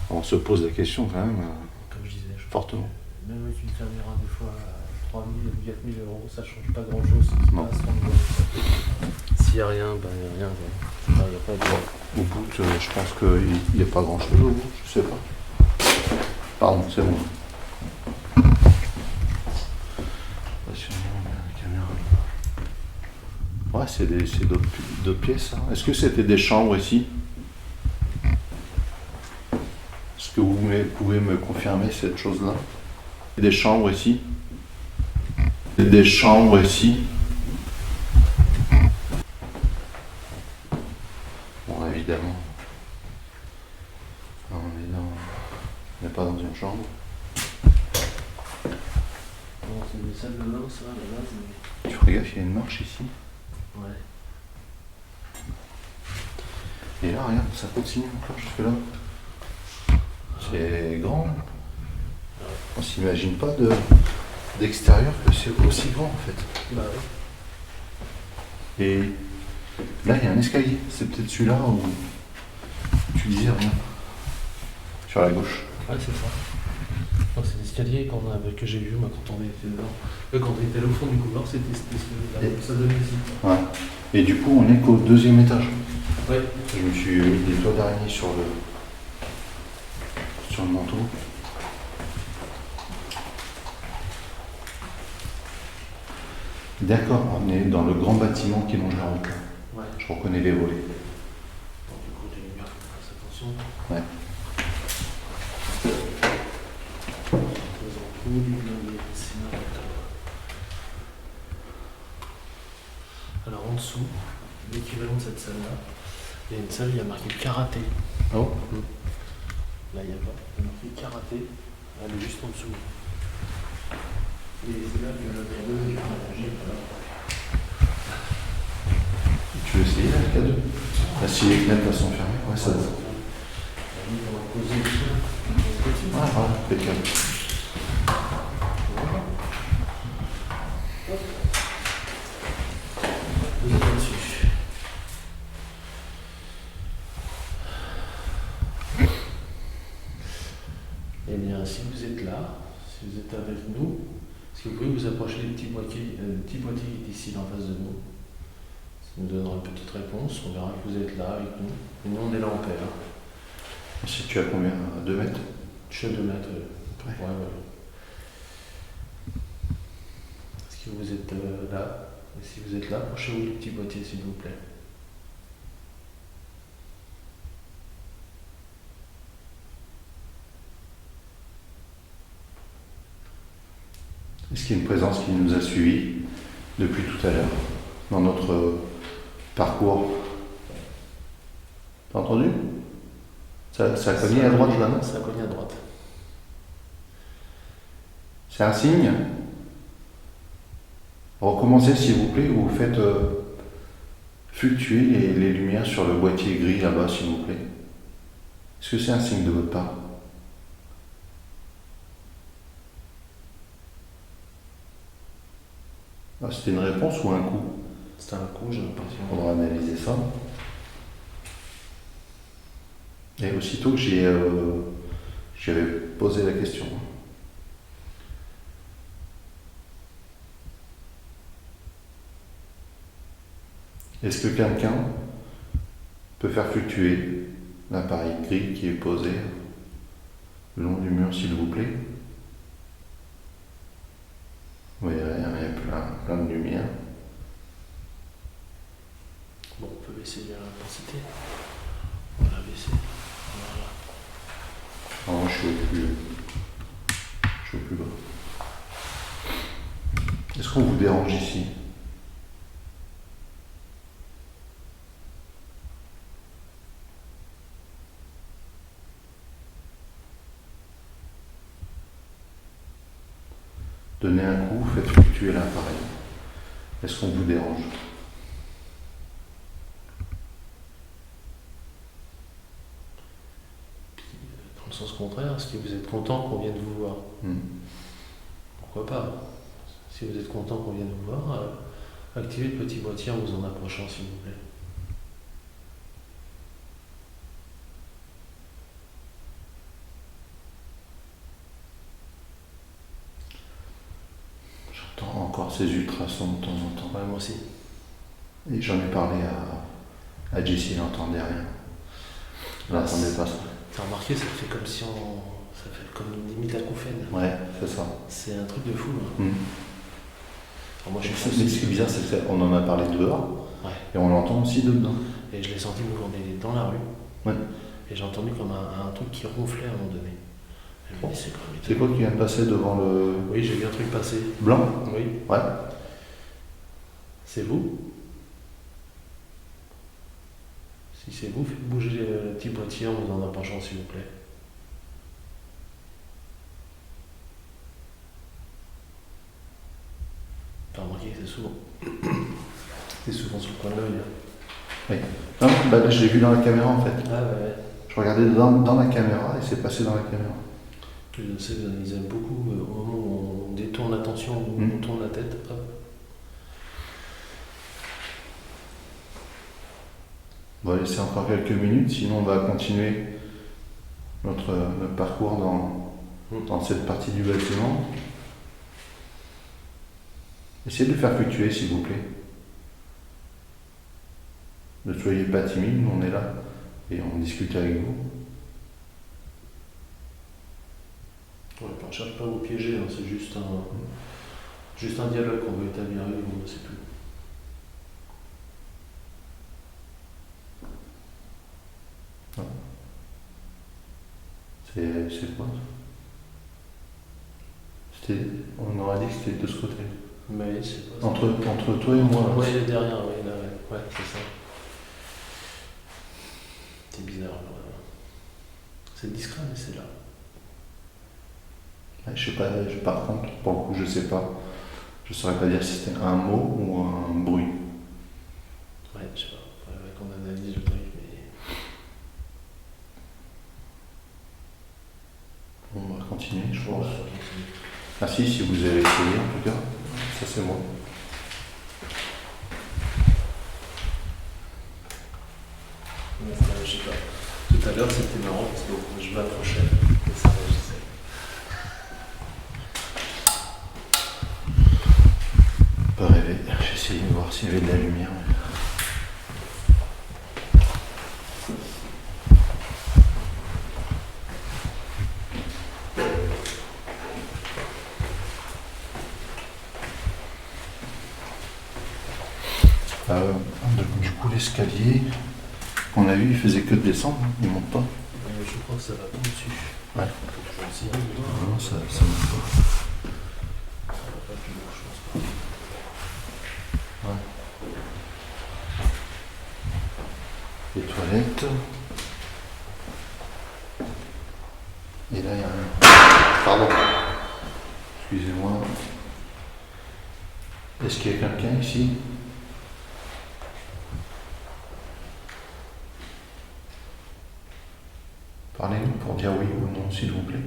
on se pose la question quand même. Comme je disais, je Fortement. pense que même avec une caméra, des fois, à 3 000 ou 4 000 euros, ça change pas grand chose. Ce qui Non. passe, on voit. S'il n'y a rien, ben il n'y a rien. Il n'y a pas de. Au bout, je pense qu'il n'y a pas grand-chose au bout, je sais pas. Pardon, c'est bon. Ouais, c'est d'autres pièces. Hein. Est-ce que c'était des chambres ici? Est-ce que vous pouvez me confirmer cette chose-là? Des chambres ici? Des chambres ici? Bon, évidemment. On n'est pas dans une chambre. Bon, c'est une salle de bain, ça, à la base, mais. Tu ferais gaffe, il y a une marche ici. Ouais. Et là, regarde, ça continue encore jusque là. C'est grand. On s'imagine pas d'extérieur que c'est aussi grand en fait. Bah oui. Et là, il y a un escalier. C'est peut-être celui-là où tu disais rien. Sur la gauche. Ouais, c'est ça. Non, c'est l'escalier que j'ai vu moi, quand on était dedans. Quand on était au fond du couloir, c'était cet escalier-là. Ça donnait ici. Ouais. Et du coup, on est qu'au 2e étage. Ouais. Je me suis mis des toits d'araignée sur le manteau. D'accord, on est dans le grand bâtiment qui longe la route. Ouais. Je reconnais les volets. Bon, du coup, les lumières, faut faire attention. Ouais. Alors en dessous, l'équivalent de cette salle-là, il y a une salle, il y a marqué karaté. Oh. Là, il y a pas. Il y a marqué karaté. Elle est juste en dessous. Et c'est là que le K2 est partagé. Tu veux essayer là, le K2? Là, si les fenêtres elles sont fermées, ouais, ça va. On va poser ici. Ah, voilà, impeccable. Vous êtes là-dessus. Eh bien, si vous êtes là, si vous êtes avec nous, est-ce que vous pouvez vous approcher des petits boîtiers, qui est ici en face de nous? Ça nous donnera une petite réponse, on verra que vous êtes là avec nous. Et nous, on est là en paire. Si tu as combien? 2 mètres? Je suis à 2 mètres. Ouais. Ouais. Est-ce que vous êtes là? Et si vous êtes là, approchez-vous du petit boîtier, s'il vous plaît. Est-ce qu'il y a une présence qui nous a suivis depuis tout à l'heure dans notre parcours? T'as entendu? Ça a cogné à droite là, non? Ça a cogné à droite. C'est un signe? Recommencez s'il vous plaît, ou faites fluctuer les lumières sur le boîtier gris là-bas s'il vous plaît. Est-ce que c'est un signe de votre part? Ah, c'était une réponse ou un coup? C'était un coup, j'ai l'impression. Il faudra analyser ça. Et aussitôt que j'avais posé la question. Est-ce que quelqu'un peut faire fluctuer l'appareil gris qui est posé le long du mur, s'il vous plaît? Oui, il y a plein de lumière. Bon, on peut baisser l'intensité. On va la baisser. Voilà. Non, je suis au plus bas. Est-ce qu'on vous dérange ici? Donnez un coup, faites fluctuer l'appareil. Est-ce qu'on vous dérange? Dans le sens contraire, est-ce que vous êtes content qu'on vienne vous voir? Pourquoi pas? Si vous êtes content qu'on vienne vous voir, activez le petit boîtier en vous en approchant, s'il vous plaît. J'entends encore ces ultrasons de temps en temps. Ouais, moi aussi. Et j'en ai parlé à Jessie, elle n'entendait rien. Elle n'entendait pas ça. T'as remarqué, ça fait comme si ça fait comme une limite acouphène. Ouais, c'est ça. C'est un truc de fou. Hein. Alors moi, je suis Mais ce qui est bizarre, c'est qu'on en a parlé dehors, ouais. Et on l'entend aussi dedans. Et je l'ai senti quand on est dans la rue. Ouais. Et j'ai entendu comme un truc qui ronflait à un moment donné. Et je me dis, C'est quoi qui vient de passer devant le Oui, j'ai vu un truc passer. blanc? Oui. Ouais. C'est vous? Si c'est vous, faites bouger le petit boîtier en vous en approchant, s'il vous plaît. T'as remarqué que c'est souvent. C'est souvent sur le coin de l'œil. Hein. Oui. Non, bah là, je l'ai vu dans la caméra en fait. Ah ouais. Je regardais dans la caméra et c'est passé dans la caméra. Je sais, ils aiment beaucoup au moment où on détourne l'attention, où on tourne la tête. Hop. On va laisser encore quelques minutes, sinon on va continuer notre parcours dans cette partie du bâtiment. Essayez de le faire fluctuer, s'il vous plaît. Ne soyez pas timide, nous on est là et on discute avec vous. Ouais, on ne cherche pas à vous piéger, hein, c'est juste un dialogue qu'on veut établir avec vous, c'est tout. C'est quoi ça? On aurait dit que c'était de ce côté. Mais c'est pas ça. Entre toi et moi. Oui, derrière, oui, là. Ouais, c'est ça. C'est bizarre. C'est discret, mais c'est là. Ouais, je sais pas, par contre, pour le coup, je sais pas. Je saurais pas dire si c'était un mot ou un bruit. Ouais, je sais pas. Faudrait qu'on analyse le truc, mais. On va continuer, je pense. Ouais, on continue. Ah si vous avez essayé en tout cas, ça c'est moi. Je sais pas. Tout à l'heure c'était marrant parce que je m'approchais et ça réagissait. Pas rêver, j'ai essayé de voir s'il y avait de la lumière. Du coup l'escalier qu'on a vu il faisait que de descendre, hein, il monte pas. Je crois que ça va pas au-dessus. Ouais. Je vais essayer. Non, ça monte pas. Ça va pas plus loin, je pense pas. Ouais. Les toilettes. Et là il y a un. Pardon. Excusez-moi. Est-ce qu'il y a quelqu'un ici? Parlez-nous pour dire oui ou non, s'il vous plaît.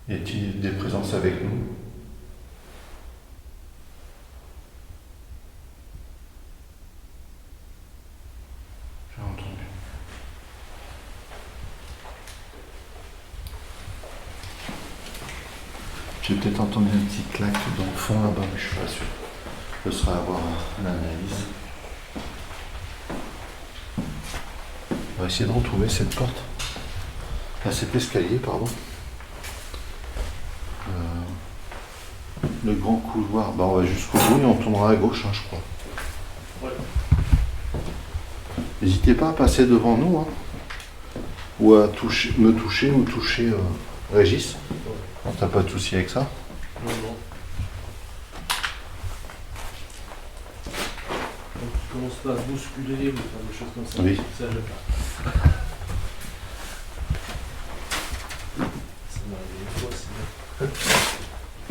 Y a-t-il des présences avec nous? J'ai entendu. J'ai peut-être entendu un petit claque dans le fond là-bas, mais je suis pas sûr. Ce sera à voir l'analyse. On va essayer de retrouver cette porte. Cet escalier, pardon. Le grand couloir, on va jusqu'au bout et on tournera à gauche, je crois. Ouais. N'hésitez pas à passer devant nous, hein, ou à me toucher ou toucher Régis. Ouais. T'as pas de souci avec ça? Non. Donc tu commences pas à bousculer ou faire des choses comme ça. Oui. Ça je pas. Ça m'est arrivé une fois, c'est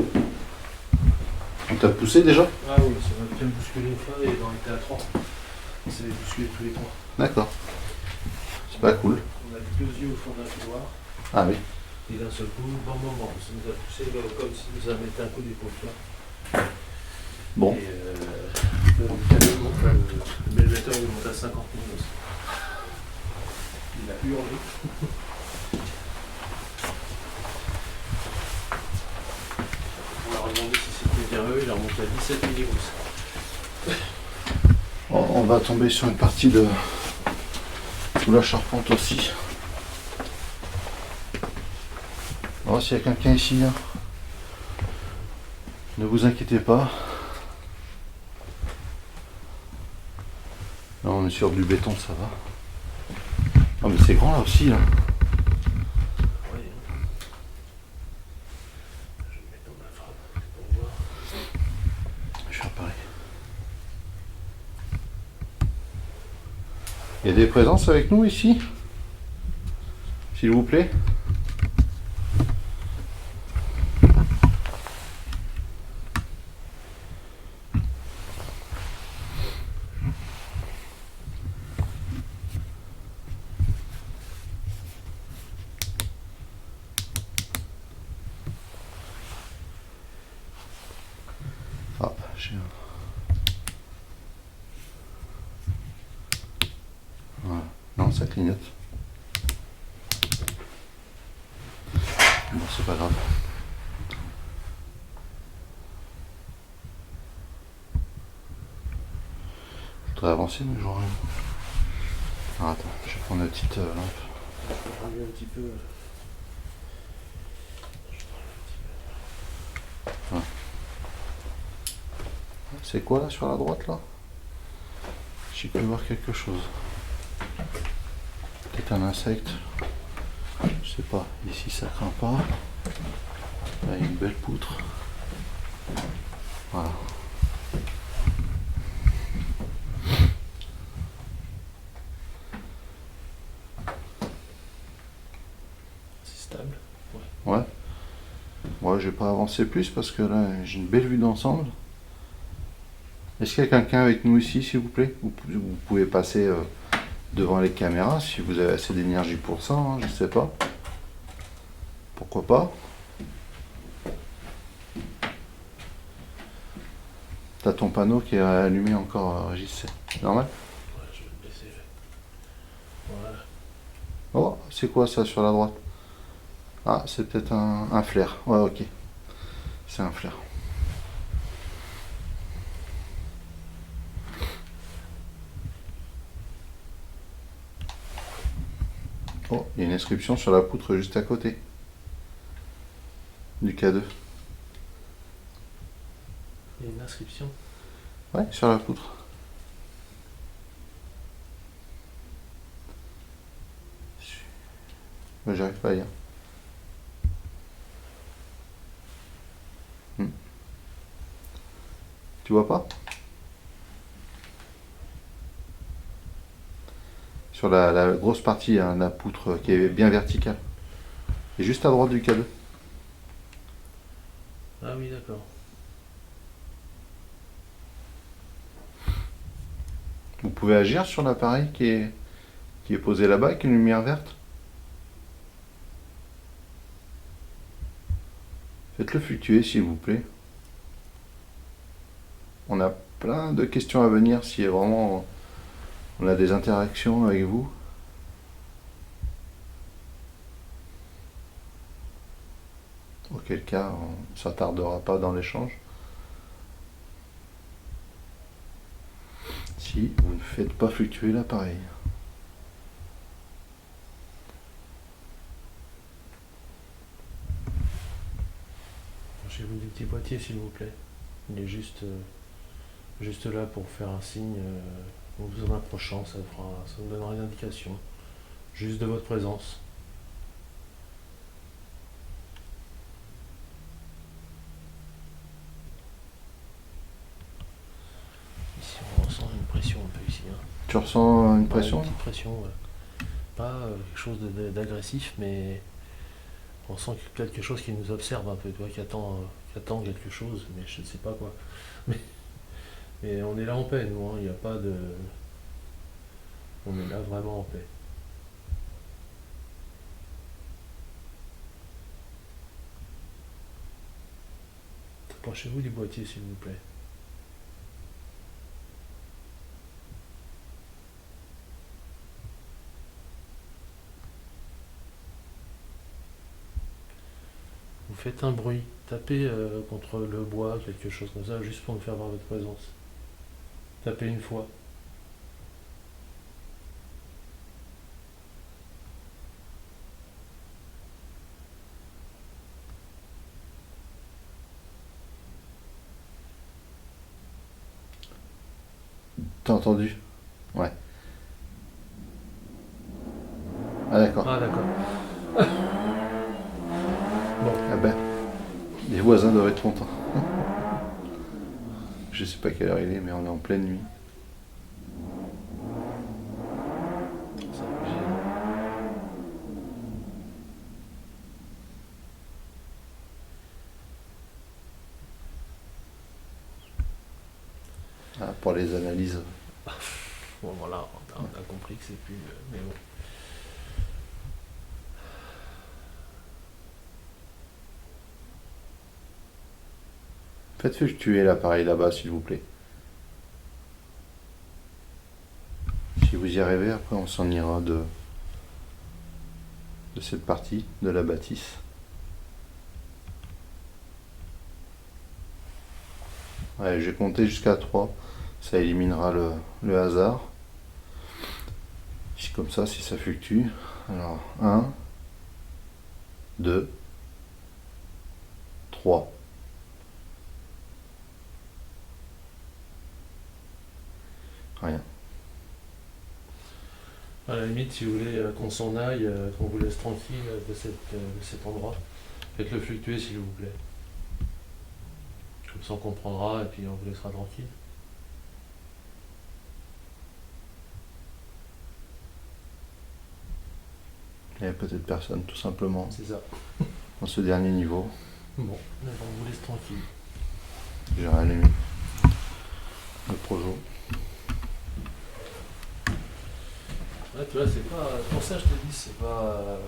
bien. On t'a poussé déjà? Ah oui, ça m'a bien bousculé une fois et on était à 3. On s'est bousculé tous les 3. D'accord. C'est pas cool. On a vu 2 yeux au fond d'un couloir. Ah oui. Et d'un seul coup, bam, ça nous a poussé comme si nous a mis un coup d'épaule. Bon. Et le belle-metteur il est monté à 50 000 aussi. Il a hurlé. On leur a demandé si c'était bien eux, il a remonté à 17 000 On va tomber sur une partie de sous la charpente aussi. On va voir s'il y a quelqu'un ici. Hein. Ne vous inquiétez pas. Là, on est sur du béton, ça va. Ah mais c'est grand là aussi. Là. Oui. Je vais mettre dans ma frappe pour voir. Je vais faire pareil. Il y a des présences avec nous ici? S'il vous plaît? Ah, j'ai un... Voilà. Non, ça clignote. Bon, c'est pas grave. Je voudrais avancer, mais j'aurais... Ah, attends, je vais prendre la petite lampe. Je vais prendre un petit peu. C'est quoi là sur la droite là? J'ai pu voir quelque chose. Peut-être un insecte. Je sais pas. Ici ça craint pas. Là il y a une belle poutre. Voilà. je vais pas avancer plus parce que là j'ai une belle vue d'ensemble. Est-ce qu'il y a quelqu'un avec nous ici, s'il vous plaît? Vous pouvez passer devant les caméras si vous avez assez d'énergie pour ça, hein, je sais pas. Pourquoi pas? T'as ton panneau qui est allumé encore, Régis, c'est normal? Ouais, je vais le baisser. Voilà. Oh, c'est quoi ça sur la droite? Ah, c'est peut-être un flair. Ouais, ok. C'est un flair. Oh, il y a une inscription sur la poutre juste à côté du K2. Il y a une inscription. Ouais, sur la poutre. Mais j'arrive pas à lire. Tu vois pas? Sur la grosse partie, hein, la poutre qui est bien verticale. Et juste à droite du K2. Ah oui, d'accord. Vous pouvez agir sur l'appareil qui est posé là-bas avec une lumière verte. Faites-le fluctuer s'il vous plaît. On a plein de questions à venir si vraiment on a des interactions avec vous. Auquel cas on ne s'attardera pas dans l'échange. Si vous ne faites pas fluctuer l'appareil. Chez-vous du petit boîtier, s'il vous plaît. Il est juste là pour faire un signe. En vous en approchant, ça vous donnera une indication. Juste de votre présence. Ici, on ressent une pression un peu ici. Hein. Tu ressens une Ouais, pression? une petite pression, ouais. Pas quelque chose d'agressif, mais on sent quelque chose qui nous observe un peu, tu vois, qui attend quelque chose, mais je ne sais pas quoi. Mais on est là en paix, nous, hein, il n'y a pas de... On est là vraiment en paix. Approchez-vous du boîtier, s'il vous plaît. Vous faites un bruit, tapez contre le bois, quelque chose comme ça, juste pour nous faire voir votre présence. Tapez une fois. T'as entendu? Ouais. Ah d'accord. Ah d'accord. Ah ben, les voisins doivent être contents. Je sais pas quelle heure il est, mais on est en pleine nuit. Ça a bougé, hein. Ah, pour les analyses. Bon voilà, on a compris que c'est plus... mais bon. Faites fluctuer l'appareil là-bas, s'il vous plaît. Si vous y arrivez, après on s'en ira de cette partie, de la bâtisse. Ouais, j'ai compté jusqu'à 3. Ça éliminera le hasard. Comme ça, si ça fluctue. Alors, 1, 2, 3. Rien. À la limite, si vous voulez qu'on s'en aille, qu'on vous laisse tranquille de cet endroit, faites-le fluctuer s'il vous plaît. Comme ça on comprendra et puis on vous laissera tranquille. Il n'y a peut-être personne, tout simplement, C'est ça. dans ce dernier niveau. Bon, d'accord, on vous laisse tranquille. J'ai rallumé le projo. Ouais, tu vois, c'est pas. Pour ça, je te dis, c'est pas.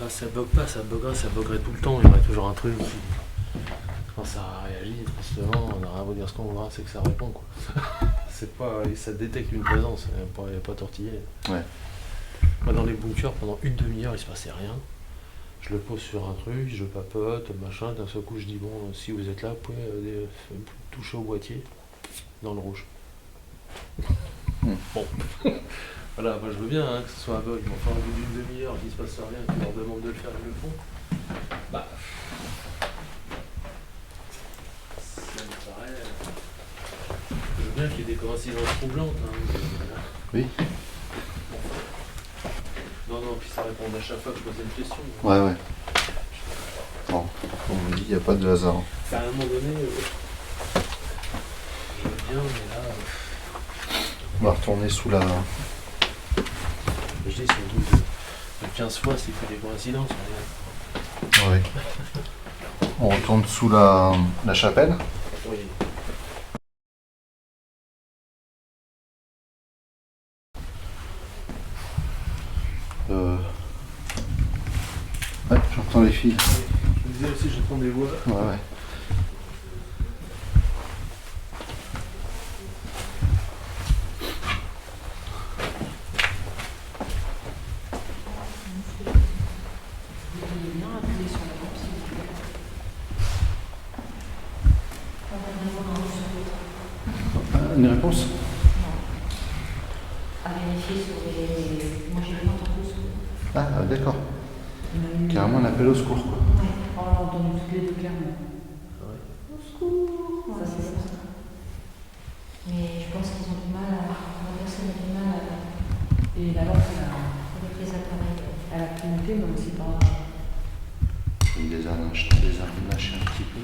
Ça bug pas, ça buggerait, ça buggerait tout le temps. Il y aurait toujours un truc qui. Quand ça réagit, tristement, on n'a rien à vous dire ce qu'on voudra, c'est que ça répond, quoi. C'est pas. Ça détecte une présence, il n'y a pas tortillé. Ouais. Moi, dans les bunkers, pendant une demi-heure, il se passait rien. Je le pose sur un truc, je papote, machin, d'un seul coup, je dis, bon, si vous êtes là, vous pouvez toucher au boîtier, dans le rouge. Bon. Voilà, moi je veux bien hein, que ce soit un bug, mais enfin au bout d'une demi-heure qu'il se passe rien, qu'ils leur demandent de le faire, ils le font. Bah. Ça me paraît. Je veux bien qu'il y ait des coïncidences troublantes. Hein, Oui. Non, puis ça répond à chaque fois que je posais une question. Ouais. Bon, on me dit, il n'y a pas de hasard. À un moment donné, je veux bien, mais là. On va retourner sous la... Je dis, c'est au bout de 15 fois, c'est que des coïncidences. Ouais. On retourne sous la chapelle. Oui. Ouais, j'entends les filles. Je me disais aussi, j'entends des voix. Ouais. Une réponse? À vérifier sur les. Moi j'ai pas entendu ce que. Ah, d'accord. Il y en a eu- Carrément un appel au secours, quoi. Ouais. On l'a entendu toutes les deux clairement. Au secours. Ça, c'est ça. Mais je pense qu'ils ont du mal à. La personne a du mal Et la lampe, avec les appareils. elle a clignoté, mais aussi par... Il les a lâchés un petit peu.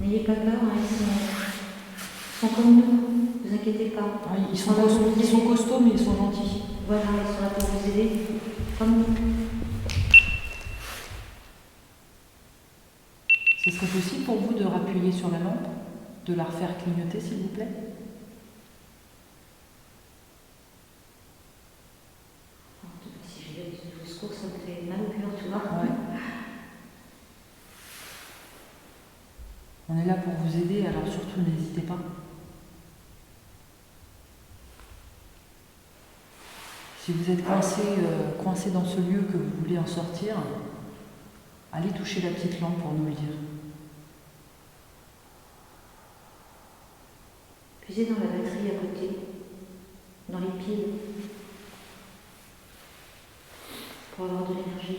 N'ayez pas peur, hein, ils sont comme nous, vous inquiétez pas. Ah, ils sont costauds, mais ils sont gentils. Voilà, ils sont là pour vous aider, comme nous. Ce serait possible pour vous de rappuyer sur la lampe, de la refaire clignoter, s'il vous plaît? Si je vais au secours, ça me fait mal au cœur, tu vois. Ouais. On est là pour vous aider, alors surtout n'hésitez pas. Si vous êtes coincé dans ce lieu que vous voulez en sortir, allez toucher la petite lampe pour nous le dire. Puisez dans la batterie à côté, dans les piles, pour avoir de l'énergie.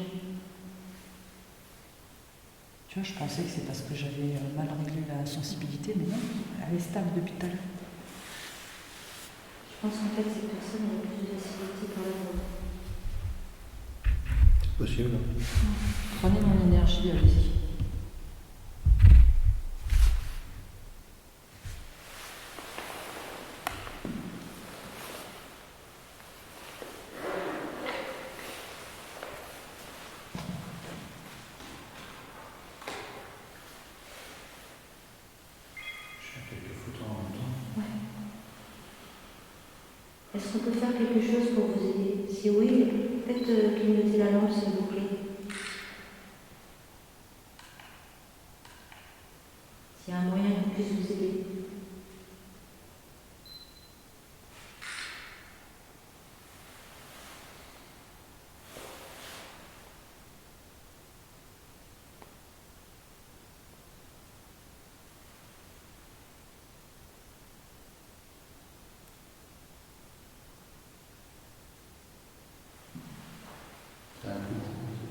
Tu vois, je pensais que c'est parce que j'avais mal réglé la sensibilité, mais non, elle est stable depuis tout à l'heure. Je pense en fait que cette personne a plus de facilité pour la mode. C'est possible. Prenez mon énergie, allez-y. Est-ce qu'on peut faire quelque chose pour vous aider? Si oui, faites clignoter la lampe, s'il vous plaît. S'il y a un moyen qu'on puisse vous aider.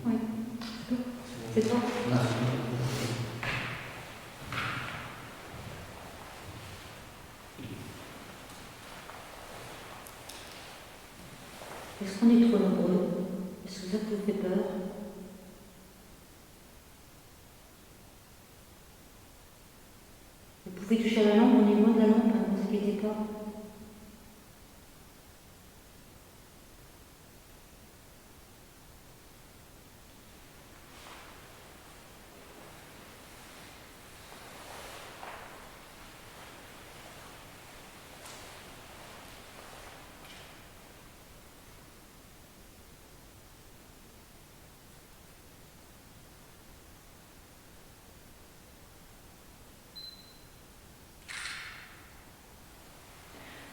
Oui. C'est toi? Est-ce qu'on est trop nombreux? Est-ce que ça vous fait peur? Vous pouvez toucher à la lampe, on est loin de la lampe, hein, ne vous inquiétez pas.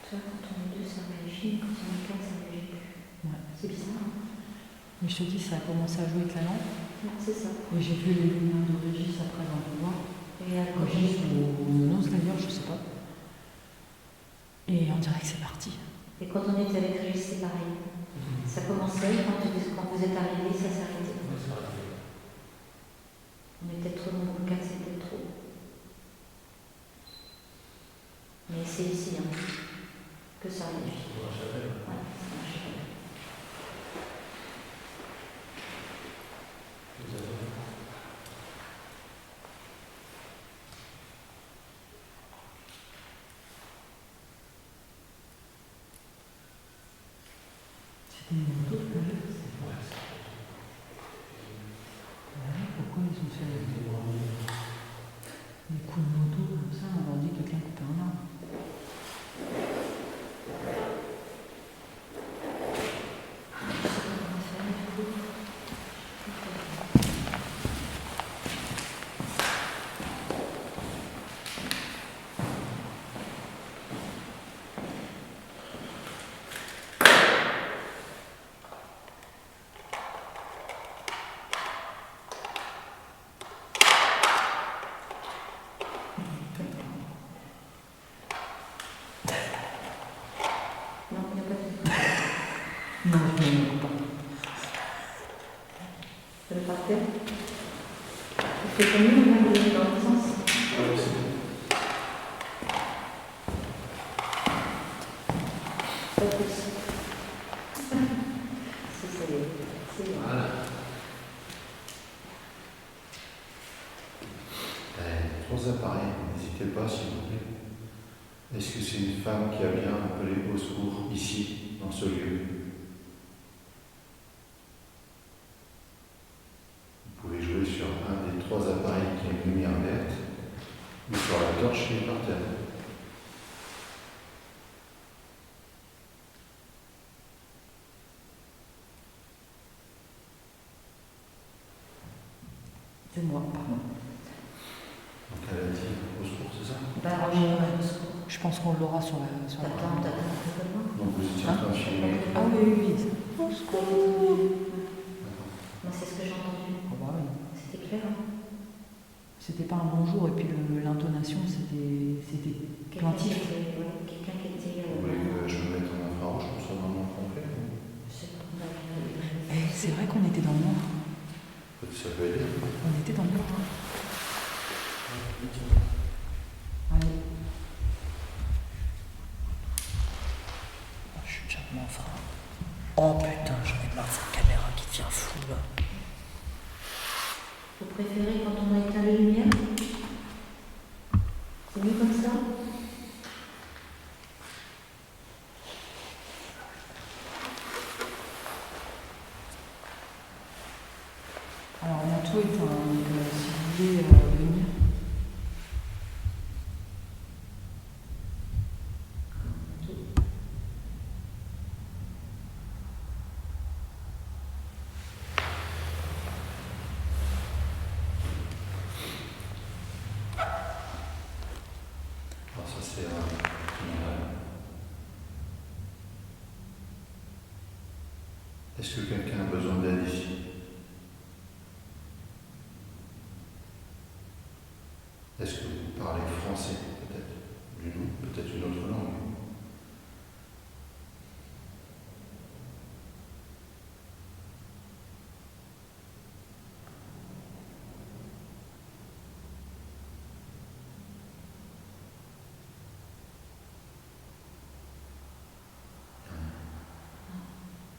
Tu vois, quand on est deux, ça réagit, quand on est quatre, ça réagit plus. Ouais. C'est bizarre, hein? Mais je te dis, ça a commencé à jouer avec la lampe. Ouais, c'est ça. Et j'ai vu les lumières de Régis après dans le noir. Et à Régis ou Nounours d'ailleurs, je sais pas. Et on dirait que c'est parti. Et quand on était avec Régis, c'est pareil. Ça commençait, quand vous êtes arrivés, ça s'arrêtait. On était trop nombreux, quatre, c'était trop. Mais c'est ici hein, que ça réagit. Ouais, ça marche. C'était une moto tout à l'heure. Pourquoi ils ont fait des coups de moto comme ça? On leur dit que quelqu'un coupait un arbre. Non, il n'y a pas de... Non, je ne me coupe pas. Le parterre. C'est comme nous, on a donné dans le sens. Pas possible. C'est bon. Voilà. Trois appareils, n'hésitez pas s'il vous plaît. Est-ce que c'est une femme qui a bien appelé au secours ici, dans ce lieu? Vous pouvez jouer sur un des trois appareils qui a une lumière verte ou sur la torche qui est par terre. C'est moi, pardon. Donc elle a dit au secours, c'est ça? Bah, Je pense qu'on l'aura sur la T'attends un peu de loin. Donc vous étiez en train de filmer. Ah oui, oui, oui. Au secours. Moi, c'est ce que j'ai entendu. Oh, bah oui. C'était clair, hein? C'était pas un bonjour, et puis l'intonation, c'était Quelqu'un qui plaintif. était... Ouais, quelqu'un qui était... Vous voulez que je me mette en infrarouge pour ça vraiment complet? Je sais pas, C'est vrai qu'on était dans le noir. Ça peut aider. On était dans le noir. Allez. Oh, je suis déjà vraiment faim. Oh putain, j'en ai marre de cette caméra qui devient fou là. Vous préférez quand on a éteint les lumières? C'est mieux comme ça? Alors on a tout éteint, donc si vous voulez venir. Alors ça c'est général. Est-ce que quelqu'un a besoin d'aide ici? Est-ce que vous parlez français peut-être? Peut-être une autre langue?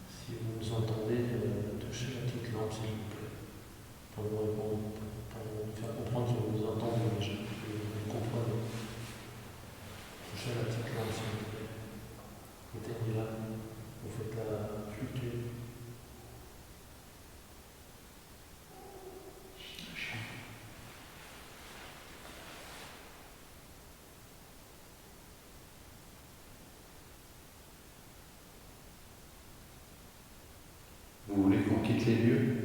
Si vous nous entendez, touchez la petite lampe, s'il vous plaît, pour nous répondre, pour nous faire comprendre que vous nous entendez déjà, que vous comprenez. Touchez la petite lampe, s'il vous plaît. Éteignez-la, vous faites-la fluctuer. Vous voulez qu'on quitte les lieux?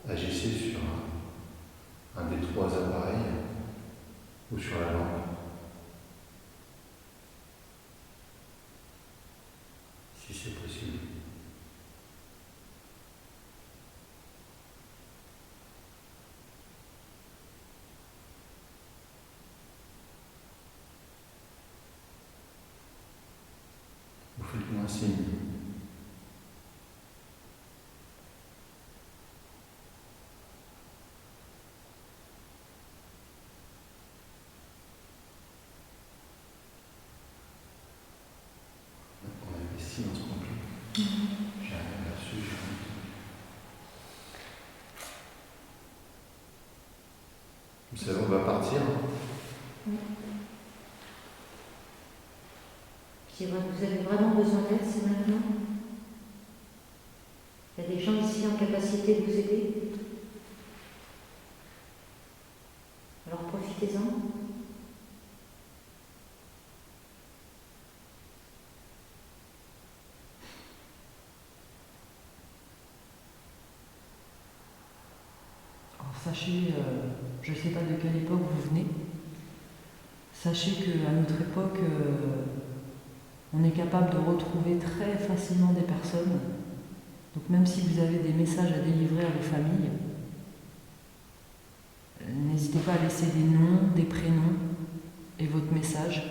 Agissez sur un des trois appareils. Ou sur la langue. Si c'est possible. Vous faites-moi un signe. On a fait silence complet. J'ai rien là-dessus, j'ai rien. Vous savez, on va partir. Si vous avez vraiment besoin d'aide, c'est maintenant. Il y a des gens ici en capacité de vous aider. Alors profitez-en. Alors, sachez, je ne sais pas de quelle époque vous venez, sachez qu'à notre époque, on est capable de retrouver très facilement des personnes. Donc même si vous avez des messages à délivrer à vos familles, n'hésitez pas à laisser des noms, des prénoms et votre message.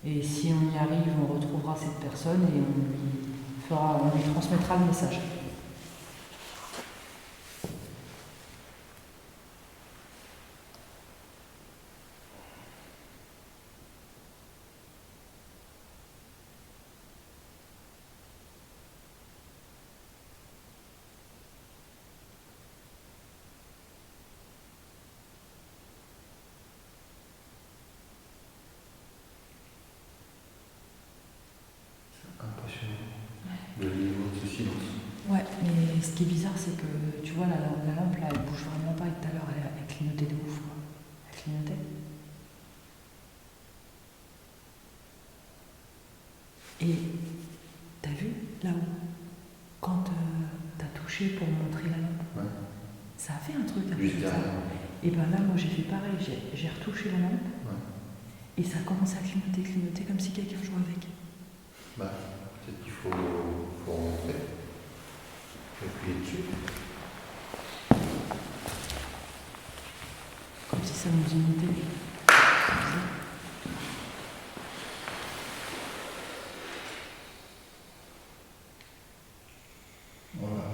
Et si on y arrive, on retrouvera cette personne et on lui transmettra le message. Impressionnant. Le niveau de ce silence. Ouais, mais ce qui est bizarre, c'est que tu vois, la lampe là, elle bouge vraiment pas et tout à l'heure, elle clignotait de ouf, quoi. Elle clignotait. Et t'as vu là-haut, quand t'as touché pour montrer la lampe, Ouais. ça a fait un truc un peu Juste comme ça. derrière. Et ben là, moi j'ai fait pareil, j'ai retouché la lampe Ouais. et ça a commencé à clignoter comme si quelqu'un jouait avec. Bah, peut-être qu'il faut remontrer. Appuyer dessus. Comme si ça nous imitait. C'est bizarre. Voilà.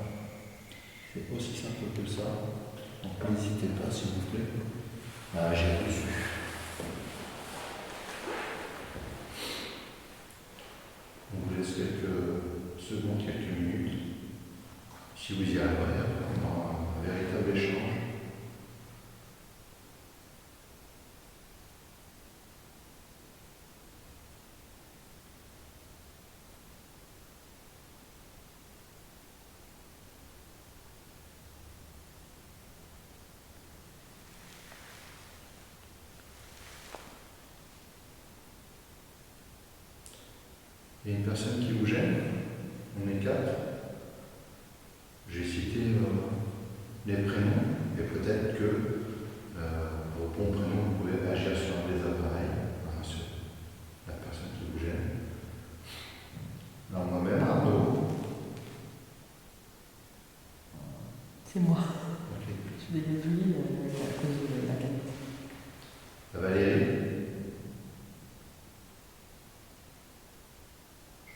C'est aussi simple que ça. Donc n'hésitez pas, s'il vous plaît, à agir dessus. On vous laisse quelques secondes, quelques minutes. Si vous y arriverez, on aura un véritable échange. Il y a une personne qui vous gêne, on est 4. J'ai cité les prénoms, et peut-être que vos bons prénoms, vous pouvez agir sur un des appareils, enfin, sur la personne qui vous gêne. Alors moi-même, Arnaud. C'est moi. Ok. Je l'ai vu à cause de la canette. Valérie.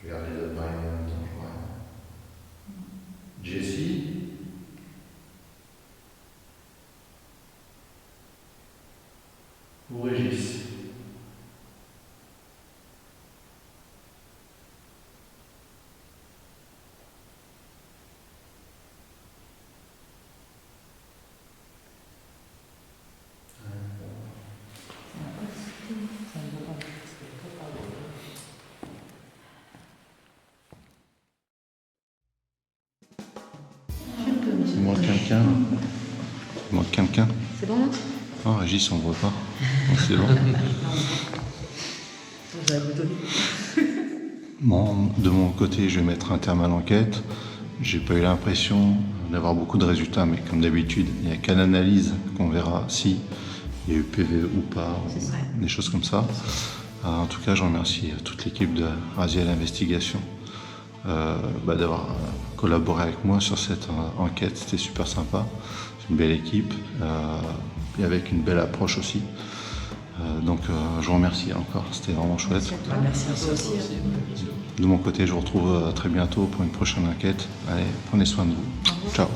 Je regarde les appareils en même temps, je vois rien. Jessie. Ou Régis. Ça ne veut pas. Il manque quelqu'un. Il manque quelqu'un. C'est bon là? Oh, Régis, on ne voit pas. Oh, c'est bon. Vous avez boutonné. Bon, de mon côté, je vais mettre un terme à l'enquête. J'ai pas eu l'impression d'avoir beaucoup de résultats, mais comme d'habitude, il n'y a qu'à l'analyse qu'on verra si il y a eu PV ou pas, C'est ça. des choses comme ça. En tout cas, je remercie toute l'équipe de Raziel Investigation d'avoir collaboré avec moi sur cette enquête. C'était super sympa. C'est une belle équipe et avec une belle approche aussi. Donc je vous remercie encore, c'était vraiment chouette. Merci à toi aussi. De mon côté, je vous retrouve très bientôt pour une prochaine enquête. Allez, prenez soin de vous. Ciao.